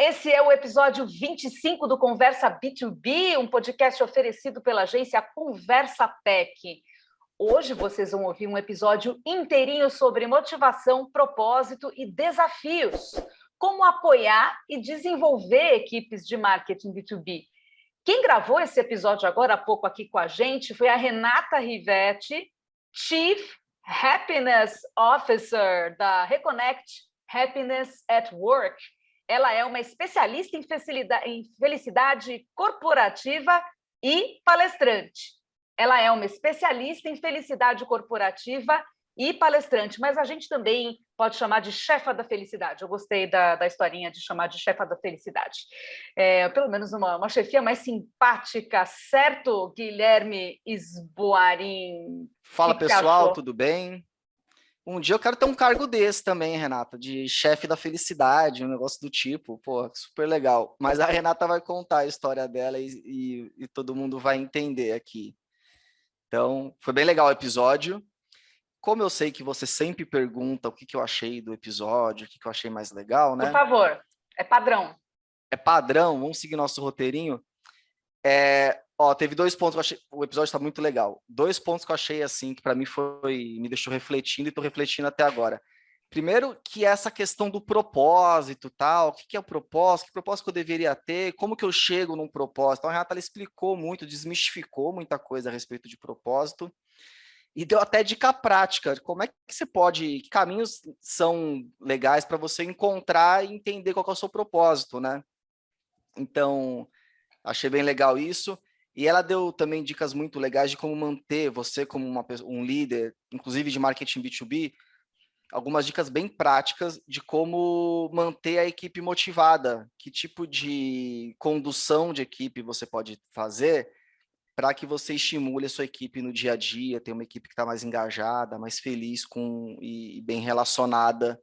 Esse é o episódio 25 do Conversa B2B, um podcast oferecido pela agência Conversa Tech. Hoje vocês vão ouvir um episódio inteirinho sobre motivação, propósito e desafios. Como apoiar e desenvolver equipes de marketing B2B. Quem gravou esse episódio agora há pouco aqui com a gente foi a Renata Rivetti, Chief Happiness Officer da Reconnect Happiness at Work. Ela é uma especialista em felicidade corporativa e palestrante. Ela é uma especialista em felicidade corporativa e palestrante, mas a gente também pode chamar de chefa da felicidade. Eu gostei da historinha de chamar de chefa da felicidade. Pelo menos uma chefia mais simpática, certo, Guilherme Esboarim? Fala, pessoal, tudo bem? Um dia eu quero ter um cargo desse também, Renata, de chefe da felicidade, um negócio do tipo, pô, super legal. Mas a Renata vai contar a história dela e todo mundo vai entender aqui. Então, foi bem legal o episódio. Como eu sei que você sempre pergunta o que eu achei do episódio, o que eu achei mais legal, né? Por favor, é padrão. É padrão, vamos seguir nosso roteirinho. Teve 2 pontos que eu achei, o episódio está muito legal. 2 pontos que eu achei assim, que para mim me deixou refletindo e estou refletindo até agora. Primeiro, que essa questão do propósito, tal, o que é o propósito, que propósito que eu deveria ter, como que eu chego num propósito. Então, a Renata ela explicou muito, desmistificou muita coisa a respeito de propósito e deu até dica prática. Como é que você pode, que caminhos são legais para você encontrar e entender qual que é o seu propósito, né? Então, achei bem legal isso. E ela deu também dicas muito legais de como manter você como um líder, inclusive de marketing B2B, algumas dicas bem práticas de como manter a equipe motivada, que tipo de condução de equipe você pode fazer para que você estimule a sua equipe no dia a dia, ter uma equipe que está mais engajada, mais feliz e bem relacionada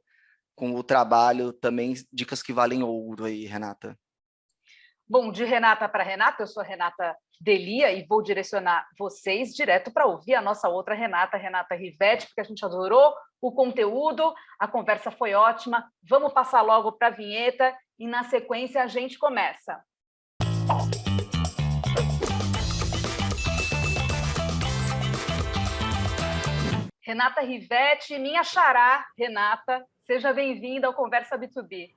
com o trabalho. Também dicas que valem ouro aí, Renata. Bom, de Renata para Renata, eu sou a Renata Delia e vou direcionar vocês direto para ouvir a nossa outra Renata, Renata Rivetti, porque a gente adorou o conteúdo, a conversa foi ótima. Vamos passar logo para a vinheta e, na sequência, a gente começa. Renata Rivetti, minha xará, Renata, seja bem-vinda ao Conversa B2B.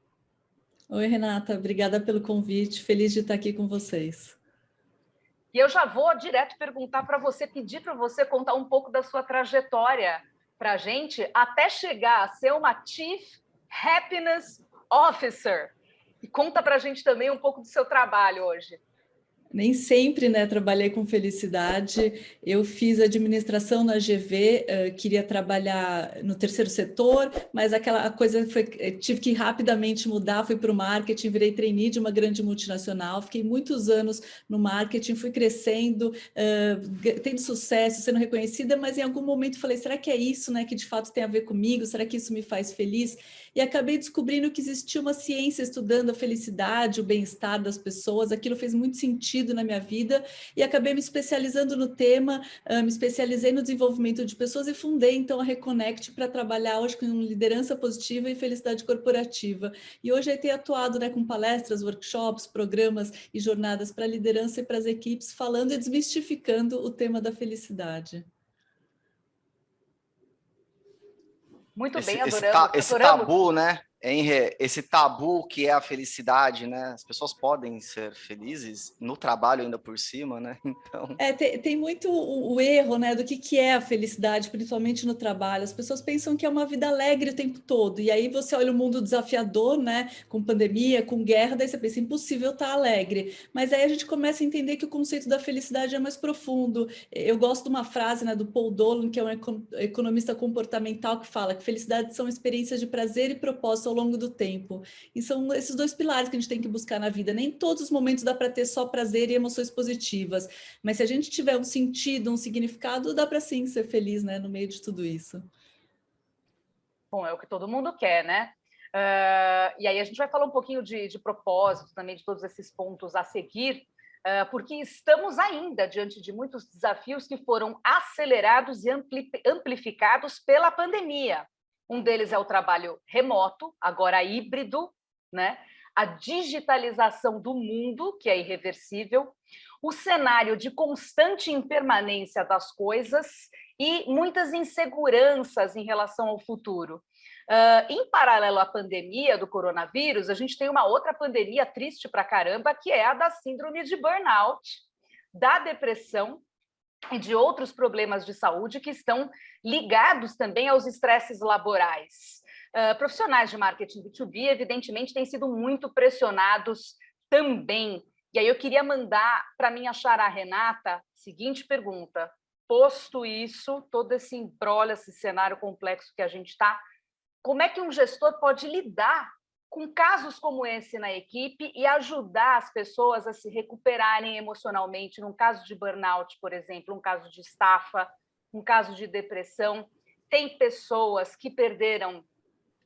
Oi, Renata, obrigada pelo convite, feliz de estar aqui com vocês. E eu já vou direto perguntar para você, pedir para você contar um pouco da sua trajetória para a gente, até chegar a ser uma Chief Happiness Officer. E conta para a gente também um pouco do seu trabalho hoje. Nem sempre, né, trabalhei com felicidade. Eu fiz administração na GV, queria trabalhar no terceiro setor, mas aquela coisa tive que rapidamente mudar, fui para o marketing, virei trainee de uma grande multinacional, fiquei muitos anos no marketing, fui crescendo, tendo sucesso, sendo reconhecida, mas em algum momento falei, será que é isso, né, que de fato tem a ver comigo? Será que isso me faz feliz? E acabei descobrindo que existia uma ciência estudando a felicidade, o bem-estar das pessoas, aquilo fez muito sentido na minha vida e acabei me especializando no tema, me especializei no desenvolvimento de pessoas e fundei então a Reconnect para trabalhar hoje com liderança positiva e felicidade corporativa. E hoje eu tenho atuado, né, com palestras, workshops, programas e jornadas para a liderança e para as equipes, falando e desmistificando o tema da felicidade. Muito bem, esse tabu, né? Esse tabu que é a felicidade, né? As pessoas podem ser felizes no trabalho ainda por cima, né? Então... tem muito o erro, né, do que é a felicidade, principalmente no trabalho. As pessoas pensam que é uma vida alegre o tempo todo, e aí você olha o mundo desafiador, né, com pandemia, com guerra, daí você pensa, impossível estar alegre. Mas aí a gente começa a entender que o conceito da felicidade é mais profundo. Eu gosto de uma frase, né, do Paul Dolan, que é um economista comportamental, que fala que felicidade são experiências de prazer e propósito ao longo do tempo. E são esses 2 pilares que a gente tem que buscar na vida. Nem todos os momentos dá para ter só prazer e emoções positivas, mas se a gente tiver um sentido, um significado, dá para sim ser feliz, né, no meio de tudo isso. Bom, é o que todo mundo quer, né? E aí a gente vai falar um pouquinho de propósito também, de todos esses pontos a seguir, porque estamos ainda diante de muitos desafios que foram acelerados e amplificados pela pandemia. Um deles é o trabalho remoto, agora híbrido, né? a digitalização do mundo, que é irreversível, o cenário de constante impermanência das coisas e muitas inseguranças em relação ao futuro. Em paralelo à pandemia do coronavírus, a gente tem uma outra pandemia triste pra caramba, que é a da síndrome de burnout, da depressão e de outros problemas de saúde que estão ligados também aos estresses laborais. Profissionais de marketing B2B, evidentemente, têm sido muito pressionados também. E aí eu queria mandar para minha xará Renata seguinte pergunta: posto isso, todo esse imbróglio, esse cenário complexo que a gente está, como é que um gestor pode lidar com casos como esse na equipe e ajudar as pessoas a se recuperarem emocionalmente, num caso de burnout, por exemplo, um caso de estafa, um caso de depressão? Tem pessoas que perderam,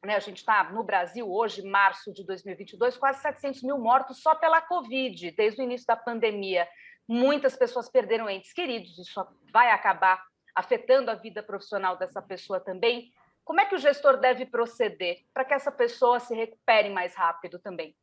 né, a gente está no Brasil hoje, março de 2022, quase 700 mil mortos só pela Covid, desde o início da pandemia. Muitas pessoas perderam entes queridos, isso vai acabar afetando a vida profissional dessa pessoa também. Como é que o gestor deve proceder para que essa pessoa se recupere mais rápido também?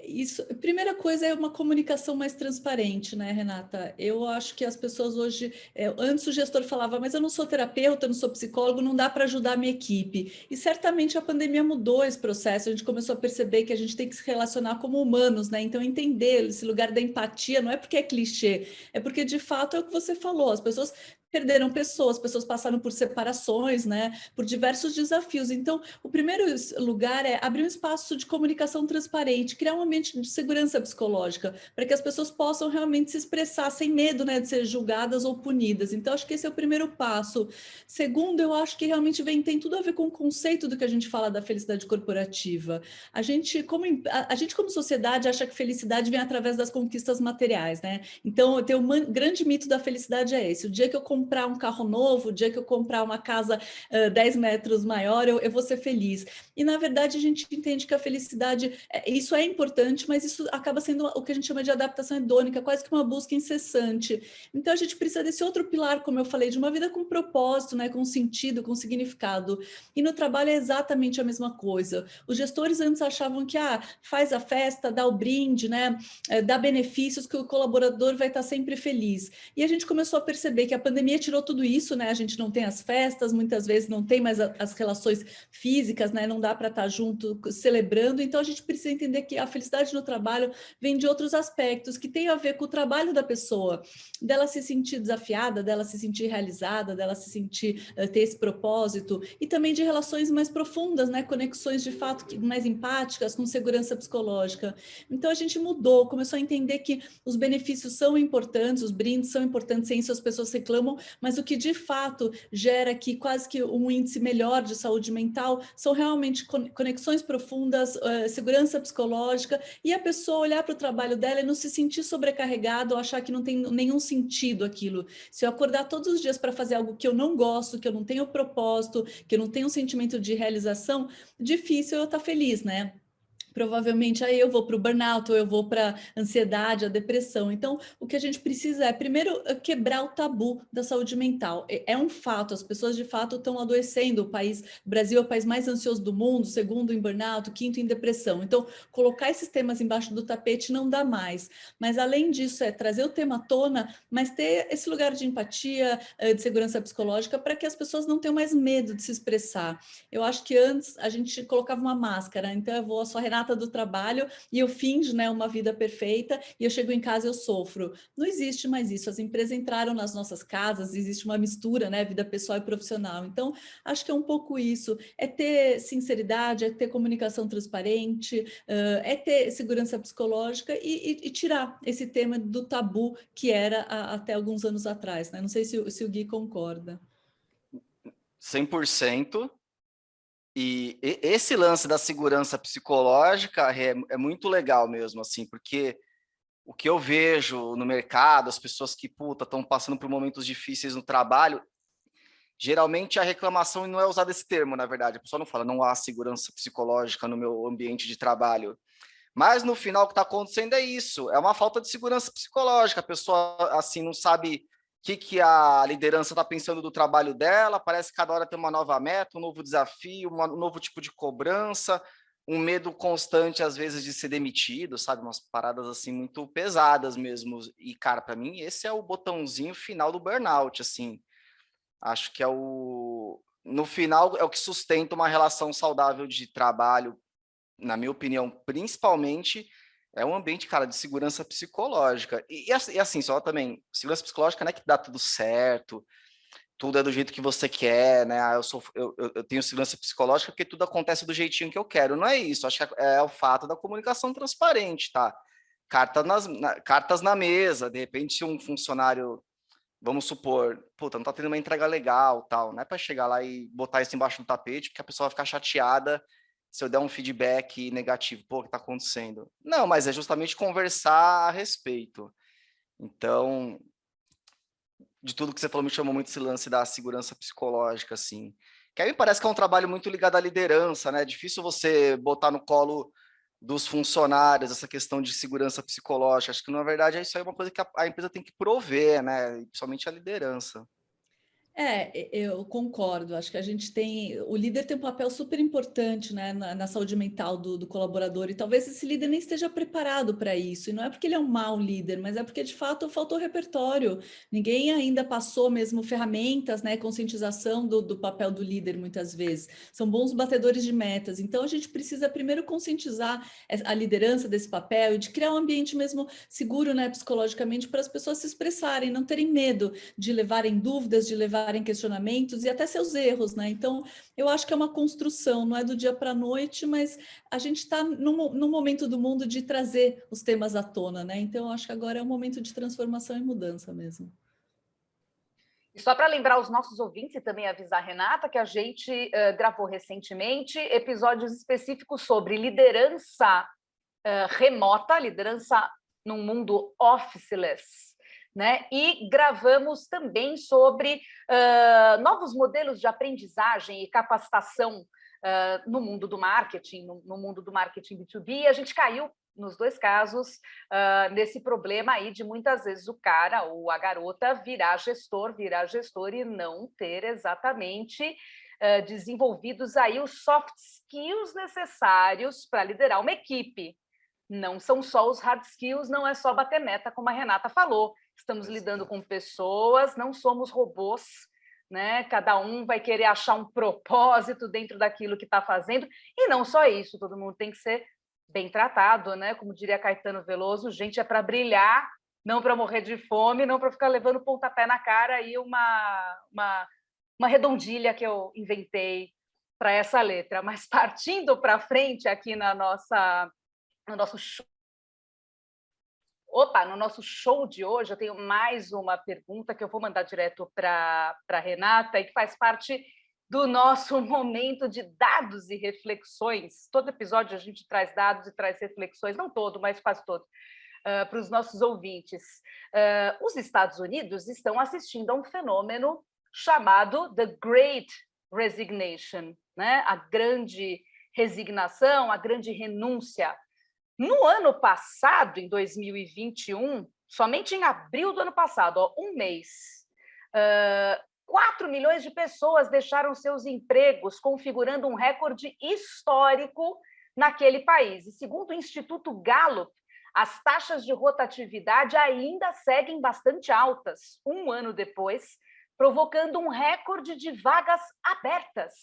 Isso. A primeira coisa é uma comunicação mais transparente, né, Renata? Eu acho que as pessoas hoje, antes o gestor falava, mas eu não sou terapeuta, eu não sou psicólogo, não dá para ajudar a minha equipe. E certamente a pandemia mudou esse processo, a gente começou a perceber que a gente tem que se relacionar como humanos, né? Então entender esse lugar da empatia não é porque é clichê, é porque de fato é o que você falou, as pessoas perderam pessoas passaram por separações, né, por diversos desafios. Então, o primeiro lugar é abrir um espaço de comunicação transparente, criar um ambiente de segurança psicológica, para que as pessoas possam realmente se expressar sem medo, né, de ser julgadas ou punidas. Então, acho que esse é o primeiro passo. Segundo, eu acho que realmente tem tudo a ver com o conceito do que a gente fala da felicidade corporativa. A gente, como sociedade, acha que felicidade vem através das conquistas materiais, né? Então, tem um grande mito da felicidade é esse. O dia que eu comprar um carro novo, o dia que eu comprar uma casa 10 metros maior, eu vou ser feliz. E, na verdade, a gente entende que a felicidade, isso é importante, mas isso acaba sendo o que a gente chama de adaptação hedônica, quase que uma busca incessante. Então, a gente precisa desse outro pilar, como eu falei, de uma vida com propósito, né, com sentido, com significado. E no trabalho é exatamente a mesma coisa. Os gestores antes achavam que faz a festa, dá o brinde, né, dá benefícios, que o colaborador vai estar sempre feliz. E a gente começou a perceber que a pandemia tirou tudo isso, né? A gente não tem as festas, muitas vezes não tem mais as relações físicas, né? Não dá para estar junto celebrando. Então a gente precisa entender que a felicidade no trabalho vem de outros aspectos que tem a ver com o trabalho da pessoa, dela se sentir desafiada, dela se sentir realizada, dela se sentir ter esse propósito, e também de relações mais profundas, né? Conexões de fato mais empáticas, com segurança psicológica. Então a gente mudou, começou a entender que os benefícios são importantes, os brindes são importantes, sem isso as pessoas reclamam, mas o que de fato gera aqui quase que um índice melhor de saúde mental são realmente conexões profundas, segurança psicológica, e a pessoa olhar para o trabalho dela e não se sentir sobrecarregada ou achar que não tem nenhum sentido aquilo. Se eu acordar todos os dias para fazer algo que eu não gosto, que eu não tenho propósito, que eu não tenho um sentimento de realização, difícil eu estar feliz, né? Provavelmente aí eu vou para o burnout, ou eu vou para a ansiedade, a depressão. Então, o que a gente precisa é, primeiro, quebrar o tabu da saúde mental. É um fato, as pessoas de fato estão adoecendo. O Brasil é o país mais ansioso do mundo, segundo em burnout, quinto em depressão. Então, colocar esses temas embaixo do tapete não dá mais. Mas, além disso, é trazer o tema à tona, mas ter esse lugar de empatia, de segurança psicológica, para que as pessoas não tenham mais medo de se expressar. Eu acho que antes a gente colocava uma máscara, então eu sou a Renata do trabalho e eu finjo, né, uma vida perfeita, e eu chego em casa e eu sofro. Não existe mais isso. As empresas entraram nas nossas casas, existe uma mistura, né, vida pessoal e profissional. Então, acho que é um pouco isso. É ter sinceridade, é ter comunicação transparente, é ter segurança psicológica e tirar esse tema do tabu que era até alguns anos atrás, né? Não sei se o Gui concorda. 100%. E esse lance da segurança psicológica é muito legal mesmo, assim, porque o que eu vejo no mercado, as pessoas que, estão passando por momentos difíceis no trabalho, geralmente a reclamação não é usada esse termo, na verdade. A pessoa não fala, não há segurança psicológica no meu ambiente de trabalho. Mas, no final, o que está acontecendo é isso, é uma falta de segurança psicológica. A pessoa, assim, não sabe que a liderança está pensando do trabalho dela, parece que cada hora tem uma nova meta, um novo desafio, um novo tipo de cobrança, um medo constante, às vezes, de ser demitido, sabe? Umas paradas, assim, muito pesadas mesmo. E, cara, para mim, esse é o botãozinho final do burnout, assim. Acho que no final, é o que sustenta uma relação saudável de trabalho, na minha opinião, principalmente, é um ambiente, cara, de segurança psicológica. E assim, só também, segurança psicológica não é que dá tudo certo, tudo é do jeito que você quer, né? Eu tenho segurança psicológica porque tudo acontece do jeitinho que eu quero. Não é isso, acho que é o fato da comunicação transparente, tá? Cartas na mesa, de repente, se um funcionário, vamos supor, puta, não tá tendo uma entrega legal, tal, não é para chegar lá e botar isso embaixo do tapete, porque a pessoa vai ficar chateada se eu der um feedback negativo, pô, o que tá acontecendo? Não, mas é justamente conversar a respeito. Então, de tudo que você falou, me chamou muito esse lance da segurança psicológica, assim. Que aí me parece que é um trabalho muito ligado à liderança, né? É difícil você botar no colo dos funcionários essa questão de segurança psicológica. Acho que, na verdade, isso aí é uma coisa que a empresa tem que prover, né? E principalmente a liderança. Eu concordo. Acho que a gente tem. O líder tem um papel super importante, né, na saúde mental do colaborador, e talvez esse líder nem esteja preparado para isso. E não é porque ele é um mau líder, mas é porque de fato faltou repertório. Ninguém ainda passou mesmo ferramentas, né, conscientização do papel do líder, muitas vezes. São bons batedores de metas. Então a gente precisa primeiro conscientizar a liderança desse papel e de criar um ambiente mesmo seguro, né, psicologicamente, para as pessoas se expressarem, não terem medo de levarem dúvidas, de levarem questionamentos e até seus erros, né? Então, eu acho que é uma construção, não é do dia para a noite, mas a gente está num momento do mundo de trazer os temas à tona, né? Então, eu acho que agora é um momento de transformação e mudança mesmo. E só para lembrar os nossos ouvintes e também avisar a Renata que a gente gravou recentemente episódios específicos sobre liderança remota, liderança num mundo officeless, né? E gravamos também sobre novos modelos de aprendizagem e capacitação no mundo do marketing, no mundo do marketing B2B. E a gente caiu nos dois casos, nesse problema aí de muitas vezes o cara ou a garota virar gestor e não ter exatamente desenvolvidos aí os soft skills necessários para liderar uma equipe. Não são só os hard skills, não é só bater meta, como a Renata falou. Estamos lidando com pessoas, não somos robôs, né? Cada um vai querer achar um propósito dentro daquilo que está fazendo. E não só isso, todo mundo tem que ser bem tratado, né? Como diria Caetano Veloso, gente é para brilhar, não para morrer de fome, não para ficar levando pontapé na cara e uma redondilha que eu inventei para essa letra. Mas partindo para frente aqui no nosso show. No nosso show de hoje, eu tenho mais uma pergunta que eu vou mandar direto para a Renata e que faz parte do nosso momento de dados e reflexões. Todo episódio a gente traz dados e traz reflexões, não todo, mas quase todo, para os nossos ouvintes. Os Estados Unidos estão assistindo a um fenômeno chamado The Great Resignation, né? A grande resignação, a grande renúncia. No ano passado, em 2021, somente em abril do ano passado, um mês, 4 milhões de pessoas deixaram seus empregos, configurando um recorde histórico naquele país. E segundo o Instituto Gallup, as taxas de rotatividade ainda seguem bastante altas, um ano depois, provocando um recorde de vagas abertas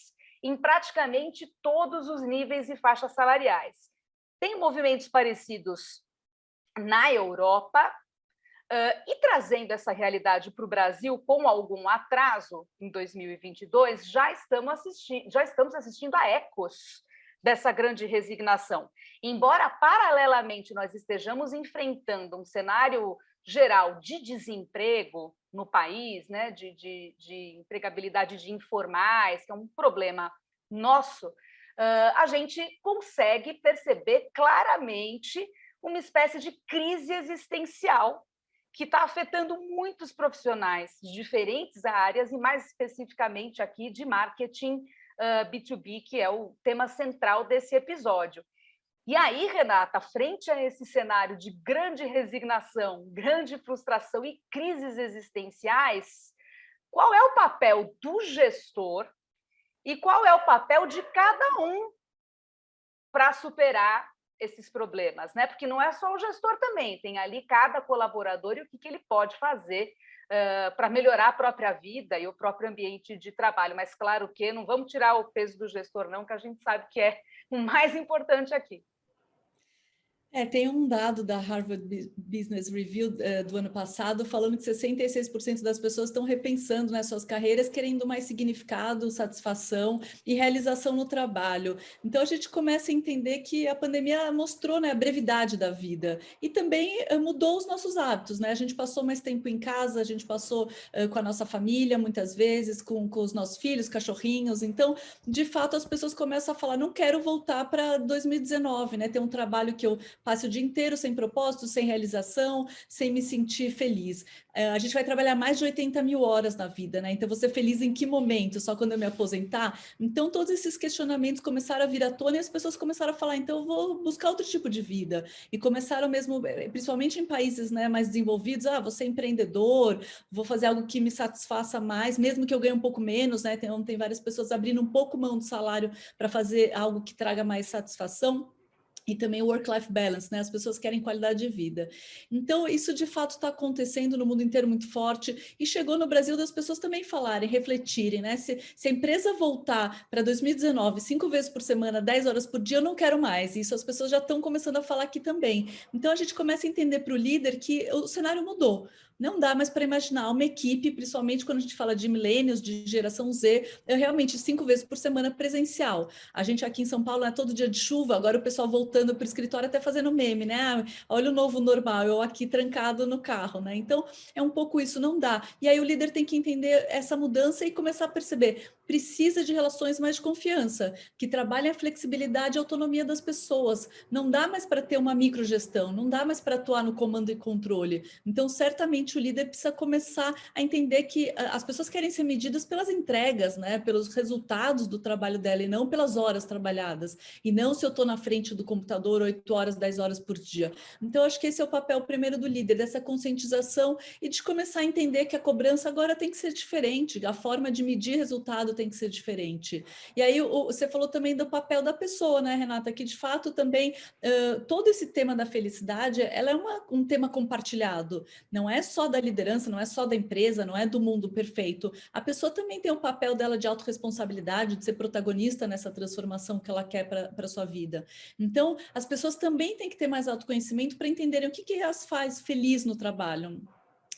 em praticamente todos os níveis e faixas salariais. Tem movimentos parecidos na Europa, e trazendo essa realidade para o Brasil com algum atraso em 2022, já estamos assistindo a ecos dessa grande resignação. Embora, paralelamente, nós estejamos enfrentando um cenário geral de desemprego no país, né, de empregabilidade de informais, que é um problema nosso, a gente consegue perceber claramente uma espécie de crise existencial que está afetando muitos profissionais de diferentes áreas e, mais especificamente, aqui de marketing B2B, que é o tema central desse episódio. E aí, Renata, frente a esse cenário de grande resignação, grande frustração e crises existenciais, qual é o papel do gestor e qual é o papel de cada um para superar esses problemas, né? Porque não é só o gestor também, tem ali cada colaborador e o que ele pode fazer para melhorar a própria vida e o próprio ambiente de trabalho. Mas, claro que não vamos tirar o peso do gestor, não, que a gente sabe que é o mais importante aqui. Tem um dado da Harvard Business Review do ano passado falando que 66% das pessoas estão repensando, né, suas carreiras, querendo mais significado, satisfação e realização no trabalho. Então a gente começa a entender que a pandemia mostrou, né, a brevidade da vida e também mudou os nossos hábitos, né? A gente passou mais tempo em casa, a gente passou com a nossa família muitas vezes, com os nossos filhos, cachorrinhos. Então, de fato, as pessoas começam a falar: não quero voltar para 2019, né? Ter um trabalho que eu passe o dia inteiro sem propósito, sem realização, sem me sentir feliz. A gente vai trabalhar mais de 80 mil horas na vida, né? Então, vou ser feliz em que momento? Só quando eu me aposentar? Então, todos esses questionamentos começaram a vir à tona e as pessoas começaram a falar: então, eu vou buscar outro tipo de vida. E começaram mesmo, principalmente em países, né, mais desenvolvidos: vou ser empreendedor, vou fazer algo que me satisfaça mais, mesmo que eu ganhe um pouco menos, né? Tem várias pessoas abrindo um pouco mão do salário para fazer algo que traga mais satisfação. E também o work-life balance, né? As pessoas querem qualidade de vida. Então, isso de fato está acontecendo no mundo inteiro muito forte e chegou no Brasil das pessoas também falarem, refletirem, né? Se a empresa voltar para 2019, 5 vezes por semana, 10 horas por dia, eu não quero mais. Isso as pessoas já estão começando a falar aqui também. Então, a gente começa a entender para o líder que o cenário mudou. Não dá mais para imaginar uma equipe, principalmente quando a gente fala de millennials, de geração Z, realmente 5 vezes por semana presencial. A gente aqui em São Paulo é todo dia de chuva, agora o pessoal voltando para o escritório até fazendo meme, né? Olha o novo normal, eu aqui trancado no carro, né? Então, é um pouco isso, não dá. E aí o líder tem que entender essa mudança e começar a perceber: precisa de relações mais de confiança, que trabalhem a flexibilidade e autonomia das pessoas. Não dá mais para ter uma microgestão, não dá mais para atuar no comando e controle. Então, certamente o líder precisa começar a entender que as pessoas querem ser medidas pelas entregas, né? Pelos resultados do trabalho dela e não pelas horas trabalhadas. E não se eu estou na frente do computador 8 horas, 10 horas por dia. Então, acho que esse é o papel primeiro do líder, dessa conscientização e de começar a entender que a cobrança agora tem que ser diferente, a forma de medir resultado tem que ser diferente. E aí, você falou também do papel da pessoa, né, Renata? Que de fato também todo esse tema da felicidade, ela é um tema compartilhado. Não é só da liderança, não é só da empresa, não é do mundo perfeito. A pessoa também tem o papel dela de autorresponsabilidade, de ser protagonista nessa transformação que ela quer para a sua vida. Então, as pessoas também têm que ter mais autoconhecimento para entenderem o que as faz feliz no trabalho.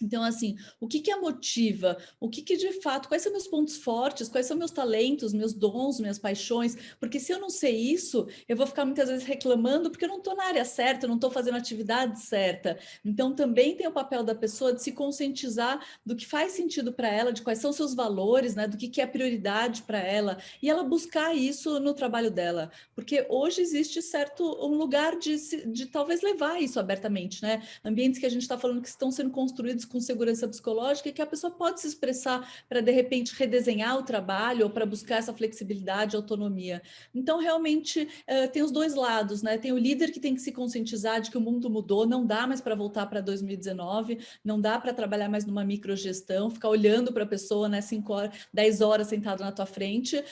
Então, assim, o que a motiva? O que de fato, quais são meus pontos fortes? Quais são meus talentos, meus dons, minhas paixões? Porque se eu não sei isso, eu vou ficar muitas vezes reclamando porque eu não estou na área certa, eu não estou fazendo a atividade certa. Então, também tem o papel da pessoa de se conscientizar do que faz sentido para ela, de quais são seus valores, né? Do que é prioridade para ela, e ela buscar isso no trabalho dela. Porque hoje existe um lugar de talvez levar isso abertamente, né? Ambientes que a gente está falando que estão sendo construídos com segurança psicológica e que a pessoa pode se expressar para, de repente, redesenhar o trabalho ou para buscar essa flexibilidade, autonomia. Então, realmente, tem os dois lados, né? Tem o líder que tem que se conscientizar de que o mundo mudou, não dá mais para voltar para 2019, não dá para trabalhar mais numa microgestão, ficar olhando para a pessoa, né, 5 horas, 10 horas sentado na tua frente,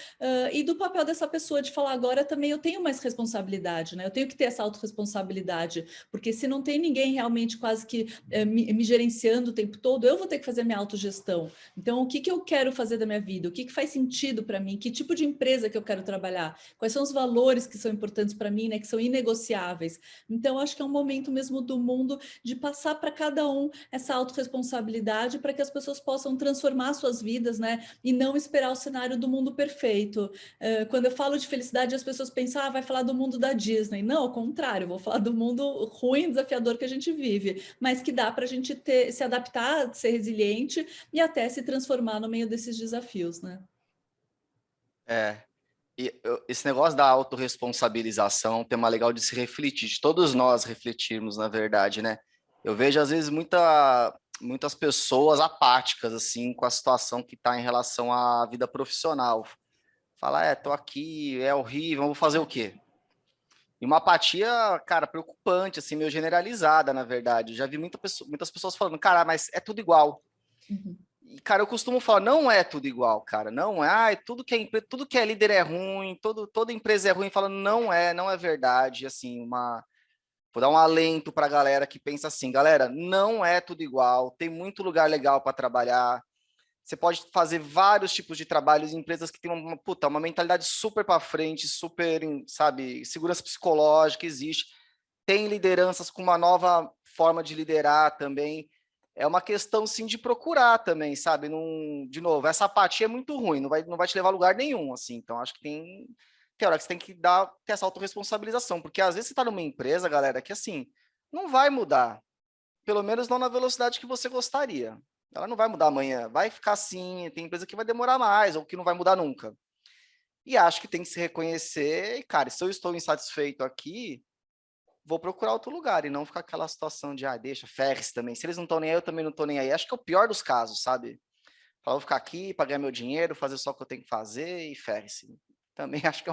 e do papel dessa pessoa de falar: agora também eu tenho mais responsabilidade, né? Eu tenho que ter essa autorresponsabilidade, porque se não tem ninguém realmente quase que me gerenciando o tempo todo, eu vou ter que fazer minha autogestão. Então, o que eu quero fazer da minha vida? O que faz sentido para mim? Que tipo de empresa que eu quero trabalhar? Quais são os valores que são importantes para mim, né? Que são inegociáveis? Então, acho que é um momento mesmo do mundo de passar para cada um essa autorresponsabilidade para que as pessoas possam transformar suas vidas, né? E não esperar o cenário do mundo perfeito. Quando eu falo de felicidade, as pessoas pensam: vai falar do mundo da Disney. Não, ao contrário, eu vou falar do mundo ruim, desafiador que a gente vive, mas que dá para a gente se adaptar, ser resiliente e até se transformar no meio desses desafios, né? Esse negócio da autorresponsabilização é um tema legal de se refletir, de todos nós refletirmos, na verdade, né? Eu vejo, às vezes, muitas pessoas apáticas, assim, com a situação que está em relação à vida profissional. Fala: tô aqui, é horrível, vou fazer o quê? E uma apatia, cara, preocupante, assim, meio generalizada, na verdade. Eu já vi muitas pessoas falando: cara, mas é tudo igual. Uhum. E, cara, eu costumo falar, não é tudo igual, cara. Não é, tudo que é líder é ruim, toda empresa é ruim. Fala, não é verdade. Assim, vou dar um alento para a galera que pensa assim, galera, não é tudo igual. Tem muito lugar legal para trabalhar. Você pode fazer vários tipos de trabalhos em empresas que têm uma mentalidade super para frente, super, sabe, segurança psicológica existe. Tem lideranças com uma nova forma de liderar também. É uma questão, sim, de procurar também, sabe? De novo, essa apatia é muito ruim, não vai te levar a lugar nenhum, assim. Então, acho que tem hora que você tem que ter essa autorresponsabilização, porque às vezes você está numa empresa, galera, que, assim, não vai mudar. Pelo menos não na velocidade que você gostaria. Ela não vai mudar amanhã, vai ficar assim, tem empresa que vai demorar mais, ou que não vai mudar nunca. E acho que tem que se reconhecer, e, cara, se eu estou insatisfeito aqui, vou procurar outro lugar e não ficar aquela situação de, deixa, ferre-se também. Se eles não estão nem aí, eu também não estou nem aí. Acho que é o pior dos casos, sabe? Falar, vou ficar aqui, pagar meu dinheiro, fazer só o que eu tenho que fazer e ferre-se. Também acho que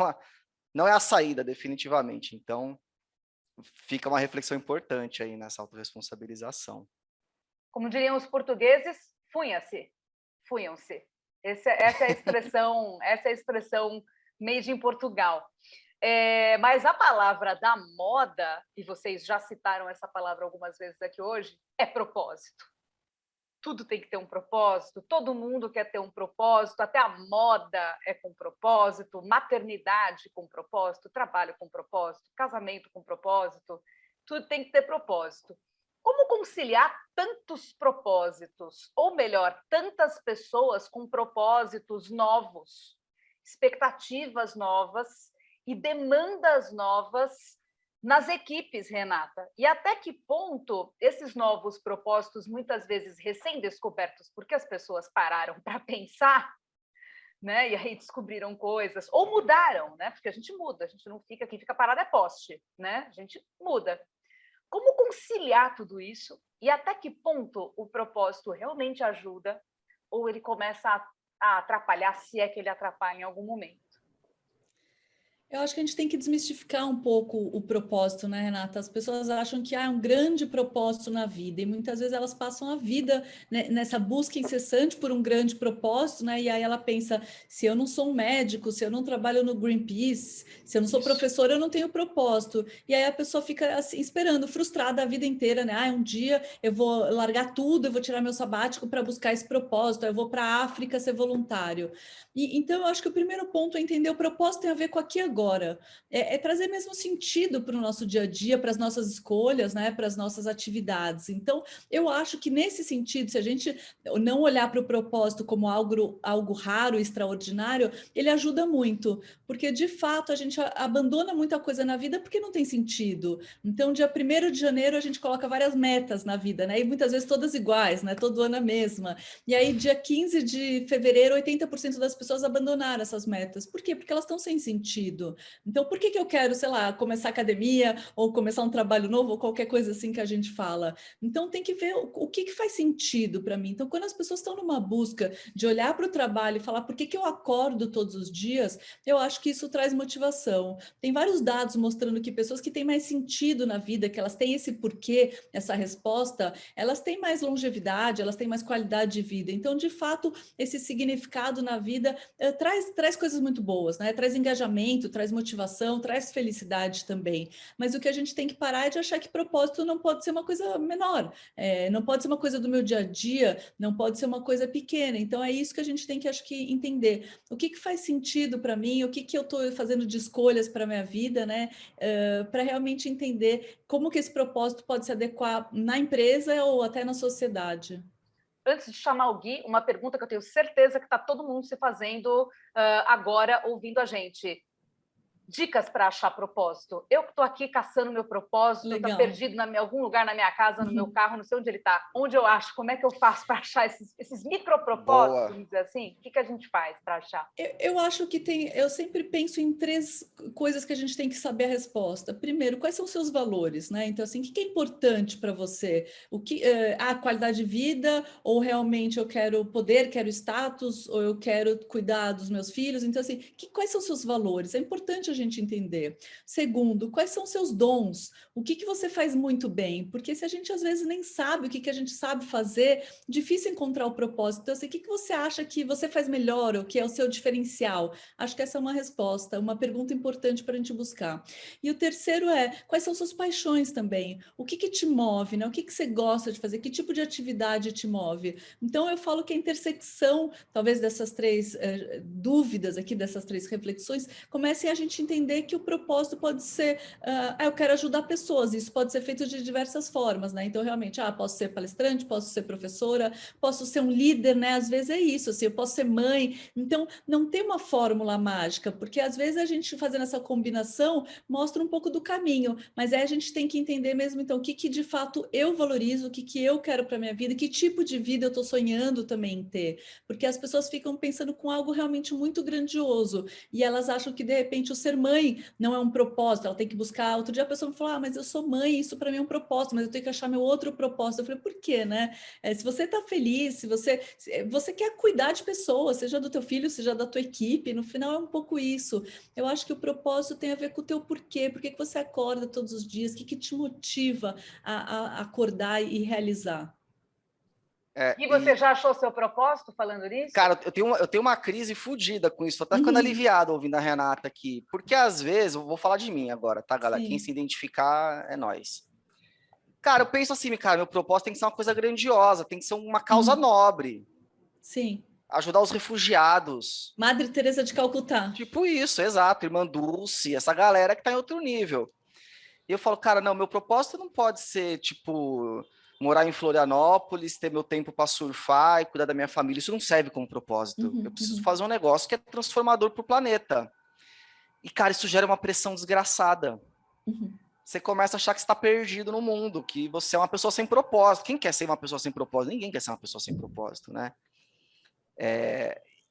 não é a saída, definitivamente. Então, fica uma reflexão importante aí nessa autorresponsabilização. Como diriam os portugueses, funha-se, funham-se. Essa é a expressão made in Portugal. Mas a palavra da moda, e vocês já citaram essa palavra algumas vezes aqui hoje, é propósito. Tudo tem que ter um propósito, todo mundo quer ter um propósito, até a moda é com propósito, maternidade com propósito, trabalho com propósito, casamento com propósito, tudo tem que ter propósito. Como conciliar tantos propósitos, ou melhor, tantas pessoas com propósitos novos, expectativas novas e demandas novas nas equipes, Renata? E até que ponto esses novos propósitos, muitas vezes recém-descobertos, porque as pessoas pararam para pensar, né? E aí descobriram coisas, ou mudaram, né? Porque a gente muda, a gente não fica, quem fica parado é poste, né? A gente muda. Como conciliar tudo isso? E até que ponto o propósito realmente ajuda ou ele começa a atrapalhar, se é que ele atrapalha em algum momento? Eu acho que a gente tem que desmistificar um pouco o propósito, né, Renata? As pessoas acham que há um grande propósito na vida e muitas vezes elas passam a vida, né, nessa busca incessante por um grande propósito, né? E aí ela pensa, se eu não sou um médico, se eu não trabalho no Greenpeace, se eu não sou professora, eu não tenho propósito. E aí a pessoa fica assim, esperando, frustrada a vida inteira, né? Um dia eu vou largar tudo, eu vou tirar meu sabático para buscar esse propósito, eu vou para a África ser voluntário. Então, eu acho que o primeiro ponto é entender o propósito tem a ver com aqui e agora. É trazer mesmo sentido para o nosso dia a dia, para as nossas escolhas, né, para as nossas atividades. Então, eu acho que nesse sentido, se a gente não olhar para o propósito como algo raro, extraordinário, ele ajuda muito, porque de fato a gente abandona muita coisa na vida porque não tem sentido. Então, dia 1º de janeiro, a gente coloca várias metas na vida, né? E muitas vezes todas iguais, né? Todo ano a mesma. E aí, dia 15 de fevereiro, 80% das pessoas abandonaram essas metas. Por quê? Porque elas estão sem sentido. Então, por que eu quero, sei lá, começar academia ou começar um trabalho novo ou qualquer coisa assim que a gente fala? Então, tem que ver o que faz sentido para mim. Então, quando as pessoas estão numa busca de olhar para o trabalho e falar por que eu acordo todos os dias, eu acho que isso traz motivação. Tem vários dados mostrando que pessoas que têm mais sentido na vida, que elas têm esse porquê, essa resposta, elas têm mais longevidade, elas têm mais qualidade de vida. Então, de fato, esse significado na vida traz coisas muito boas, né? Traz engajamento, traz motivação, traz felicidade também. Mas o que a gente tem que parar é de achar que propósito não pode ser uma coisa menor, não pode ser uma coisa do meu dia a dia, não pode ser uma coisa pequena. Então, é isso que a gente tem que, acho que, entender. O que faz sentido para mim, o que eu estou fazendo de escolhas para a minha vida, né? Para realmente entender como que esse propósito pode se adequar na empresa ou até na sociedade. Antes de chamar o Gui, uma pergunta que eu tenho certeza que está todo mundo se fazendo agora, ouvindo a gente. Dicas para achar propósito. Eu que estou aqui caçando meu propósito, está perdido em algum lugar na minha casa, no meu carro, não sei onde ele está. Onde eu acho? Como é que eu faço para achar esses micropropósitos, vamos dizer assim? O que a gente faz para achar? Eu acho que eu sempre penso em 3 coisas que a gente tem que saber a resposta. Primeiro, quais são os seus valores, né? Então, assim, o que é importante para você? A qualidade de vida, ou realmente eu quero poder, quero status, ou eu quero cuidar dos meus filhos? Então, assim, quais são os seus valores? É importante a gente entender. Segundo, quais são seus dons? O que você faz muito bem? Porque se a gente às vezes nem sabe o que a gente sabe fazer, difícil encontrar o propósito. Então, assim, o que você acha que você faz melhor, o que é o seu diferencial? Acho que essa é uma resposta, uma pergunta importante para a gente buscar. E o terceiro é, quais são suas paixões também? O que te move, né? O que você gosta de fazer? Que tipo de atividade te move? Então, eu falo que a intersecção, talvez dessas três dúvidas aqui, dessas três reflexões, comecem a gente entender que o propósito pode ser, eu quero ajudar pessoas, isso pode ser feito de diversas formas, né? Então, realmente, posso ser palestrante, posso ser professora, posso ser um líder, né? Às vezes é isso, assim, eu posso ser mãe. Então, não tem uma fórmula mágica, porque às vezes a gente fazendo essa combinação mostra um pouco do caminho, mas aí a gente tem que entender mesmo, então, o que de fato eu valorizo, o que eu quero para minha vida, que tipo de vida eu estou sonhando também em ter, porque as pessoas ficam pensando com algo realmente muito grandioso e elas acham que de repente o ser mãe não é um propósito, ela tem que buscar. Outro dia a pessoa me falou, mas eu sou mãe, isso para mim é um propósito, mas eu tenho que achar meu outro propósito. Eu falei, por quê, né? Se você está feliz, se você quer cuidar de pessoas, seja do teu filho, seja da tua equipe, no final é um pouco isso. Eu acho que o propósito tem a ver com o teu porquê, por que você acorda todos os dias, o que te motiva a acordar e realizar. E você já achou seu propósito falando nisso? Cara, eu tenho uma crise fodida com isso. Tô até ficando aliviado ouvindo a Renata aqui. Porque às vezes, eu vou falar de mim agora, tá, galera? Sim. Quem se identificar é nós. Cara, eu penso assim, cara, meu propósito tem que ser uma coisa grandiosa, tem que ser uma causa nobre. Sim. Ajudar os refugiados. Madre Teresa de Calcutá. Tipo isso, exato. Irmã Dulce, essa galera que tá em outro nível. E eu falo, cara, não, meu propósito não pode ser, tipo, morar em Florianópolis, ter meu tempo para surfar e cuidar da minha família. Isso não serve como propósito. Eu preciso fazer um negócio que é transformador para o planeta. E, cara, isso gera uma pressão desgraçada. Você começa a achar que está perdido no mundo, que você é uma pessoa sem propósito. Quem quer ser uma pessoa sem propósito? Ninguém quer ser uma pessoa sem propósito, né?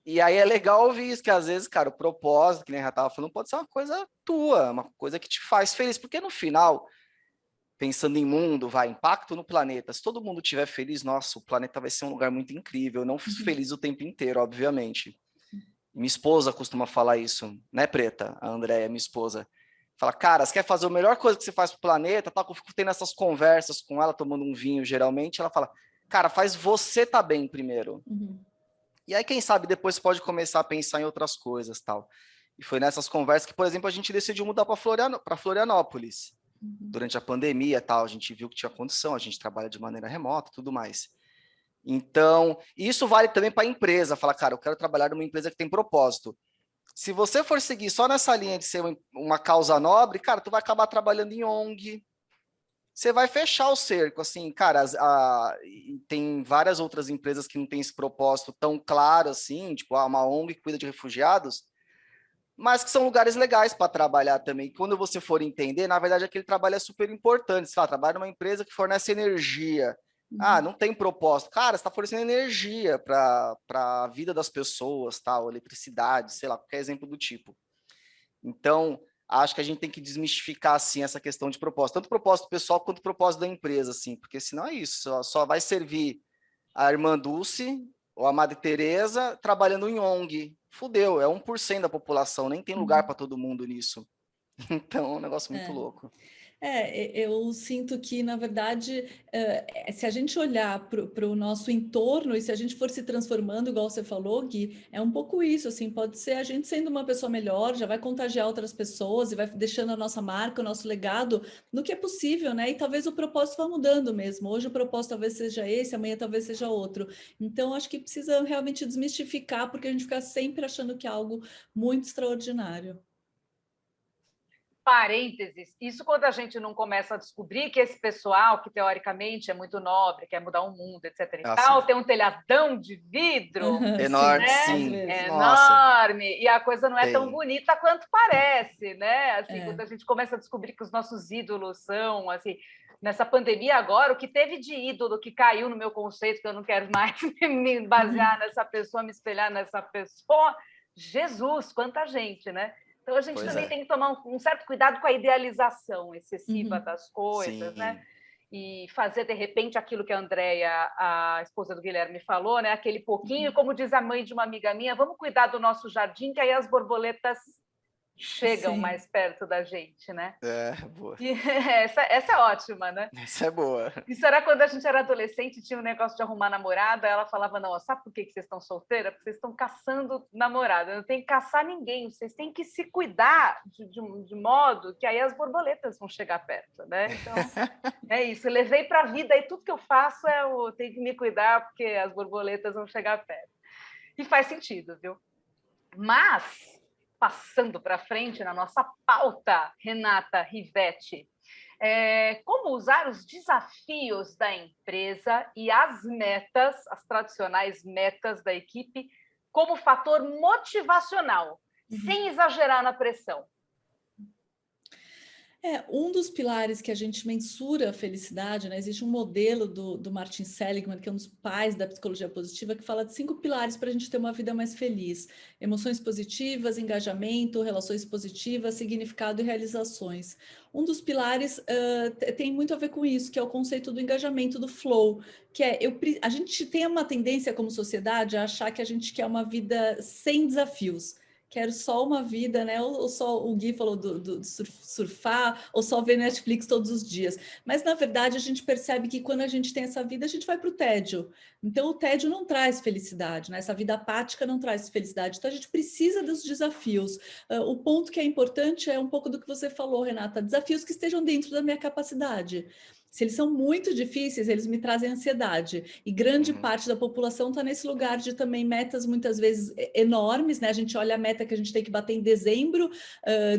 E aí é legal ouvir isso, que às vezes, cara, o propósito, que nem já estava falando, pode ser uma coisa tua, uma coisa que te faz feliz. Porque no final, pensando em mundo, impacto no planeta. Se todo mundo estiver feliz, nossa, o planeta vai ser um lugar muito incrível. Eu não fiz feliz o tempo inteiro, obviamente. Minha esposa costuma falar isso, né, Preta? A Andréia, minha esposa. Fala, cara, você quer fazer a melhor coisa que você faz pro planeta? Tá, eu fico tendo essas conversas com ela, tomando um vinho, geralmente. Ela fala, cara, faz você tá bem primeiro. E aí, quem sabe, depois você pode começar a pensar em outras coisas, tal. E foi nessas conversas que, por exemplo, a gente decidiu mudar para Florianópolis. Durante a pandemia, tal, a gente viu que tinha condição, a gente trabalha de maneira remota, tudo mais. Então, isso vale também para a empresa. Falar, cara, eu quero trabalhar numa empresa que tem propósito. Se você for seguir só nessa linha de ser uma causa nobre, cara, tu vai acabar trabalhando em ONG. Você vai fechar o cerco, assim, cara. Tem várias outras empresas que não têm esse propósito tão claro assim, tipo, uma ONG que cuida de refugiados, mas que são lugares legais para trabalhar também. Quando você for entender, na verdade, aquele trabalho é super importante. Sei lá, trabalha numa empresa que fornece energia. Não tem propósito. Cara, você está fornecendo energia para a vida das pessoas, tal, eletricidade, sei lá, qualquer exemplo do tipo. Então, acho que a gente tem que desmistificar, assim, essa questão de propósito. Tanto propósito pessoal quanto propósito da empresa, assim, porque senão é isso. Só vai servir a Irmã Dulce ou a Madre Teresa trabalhando em ONG. Fudeu, é 1% da população, nem tem lugar para todo mundo nisso. Então, é um negócio muito louco. Eu sinto que, na verdade, se a gente olhar para o nosso entorno e se a gente for se transformando, igual você falou, Gui, é um pouco isso, assim, pode ser a gente sendo uma pessoa melhor, já vai contagiar outras pessoas e vai deixando a nossa marca, o nosso legado no que é possível, né? E talvez o propósito vá mudando mesmo. Hoje o propósito talvez seja esse, amanhã talvez seja outro. Então, acho que precisa realmente desmistificar, porque a gente fica sempre achando que é algo muito extraordinário. Parênteses, isso quando a gente não começa a descobrir que esse pessoal, que teoricamente é muito nobre, quer mudar o mundo, etc. e tal, tem um telhadão de vidro enorme, né? sim. Enorme, e a coisa não é tão bonita quanto parece, né? Assim, quando a gente começa a descobrir que os nossos ídolos são, assim, nessa pandemia agora, o que teve de ídolo que caiu no meu conceito, que eu não quero mais me basear nessa pessoa, me espelhar nessa pessoa, Jesus, quanta gente, né? Então, a gente também tem que tomar um certo cuidado com a idealização excessiva das coisas, né? E fazer, de repente, aquilo que a Andréia, a esposa do Guilherme, falou, né? Aquele pouquinho, como diz a mãe de uma amiga minha, vamos cuidar do nosso jardim, que aí as borboletas chegam Sim. mais perto da gente, né? Boa. E essa é ótima, né? Essa é boa. Isso era quando a gente era adolescente, tinha um negócio de arrumar namorada, ela falava, não, sabe por que vocês estão solteiras? Porque vocês estão caçando namorada, não tem que caçar ninguém, vocês têm que se cuidar de modo que aí as borboletas vão chegar perto, né? Então, é isso, eu levei para a vida e tudo que eu faço eu tenho que me cuidar porque as borboletas vão chegar perto. E faz sentido, viu? Mas, passando para frente na nossa pauta, Renata Rivetti, como usar os desafios da empresa e as metas, as tradicionais metas da equipe, como fator motivacional, sem exagerar na pressão. Um dos pilares que a gente mensura a felicidade, né? Existe um modelo do Martin Seligman, que é um dos pais da psicologia positiva, que fala de 5 pilares para a gente ter uma vida mais feliz: emoções positivas, engajamento, relações positivas, significado e realizações. Um dos pilares tem muito a ver com isso, que é o conceito do engajamento, do flow, que a gente tem uma tendência como sociedade a achar que a gente quer uma vida sem desafios. Quero só uma vida, né? Ou só o Gui falou do surfar, ou só ver Netflix todos os dias. Mas, na verdade, a gente percebe que quando a gente tem essa vida, a gente vai para o tédio. Então, o tédio não traz felicidade, né? Essa vida apática não traz felicidade. Então, a gente precisa dos desafios. O ponto que é importante é um pouco do que você falou, Renata: desafios que estejam dentro da minha capacidade. Se eles são muito difíceis, eles me trazem ansiedade. E grande parte da população está nesse lugar de também metas muitas vezes enormes, né? A gente olha a meta que a gente tem que bater em dezembro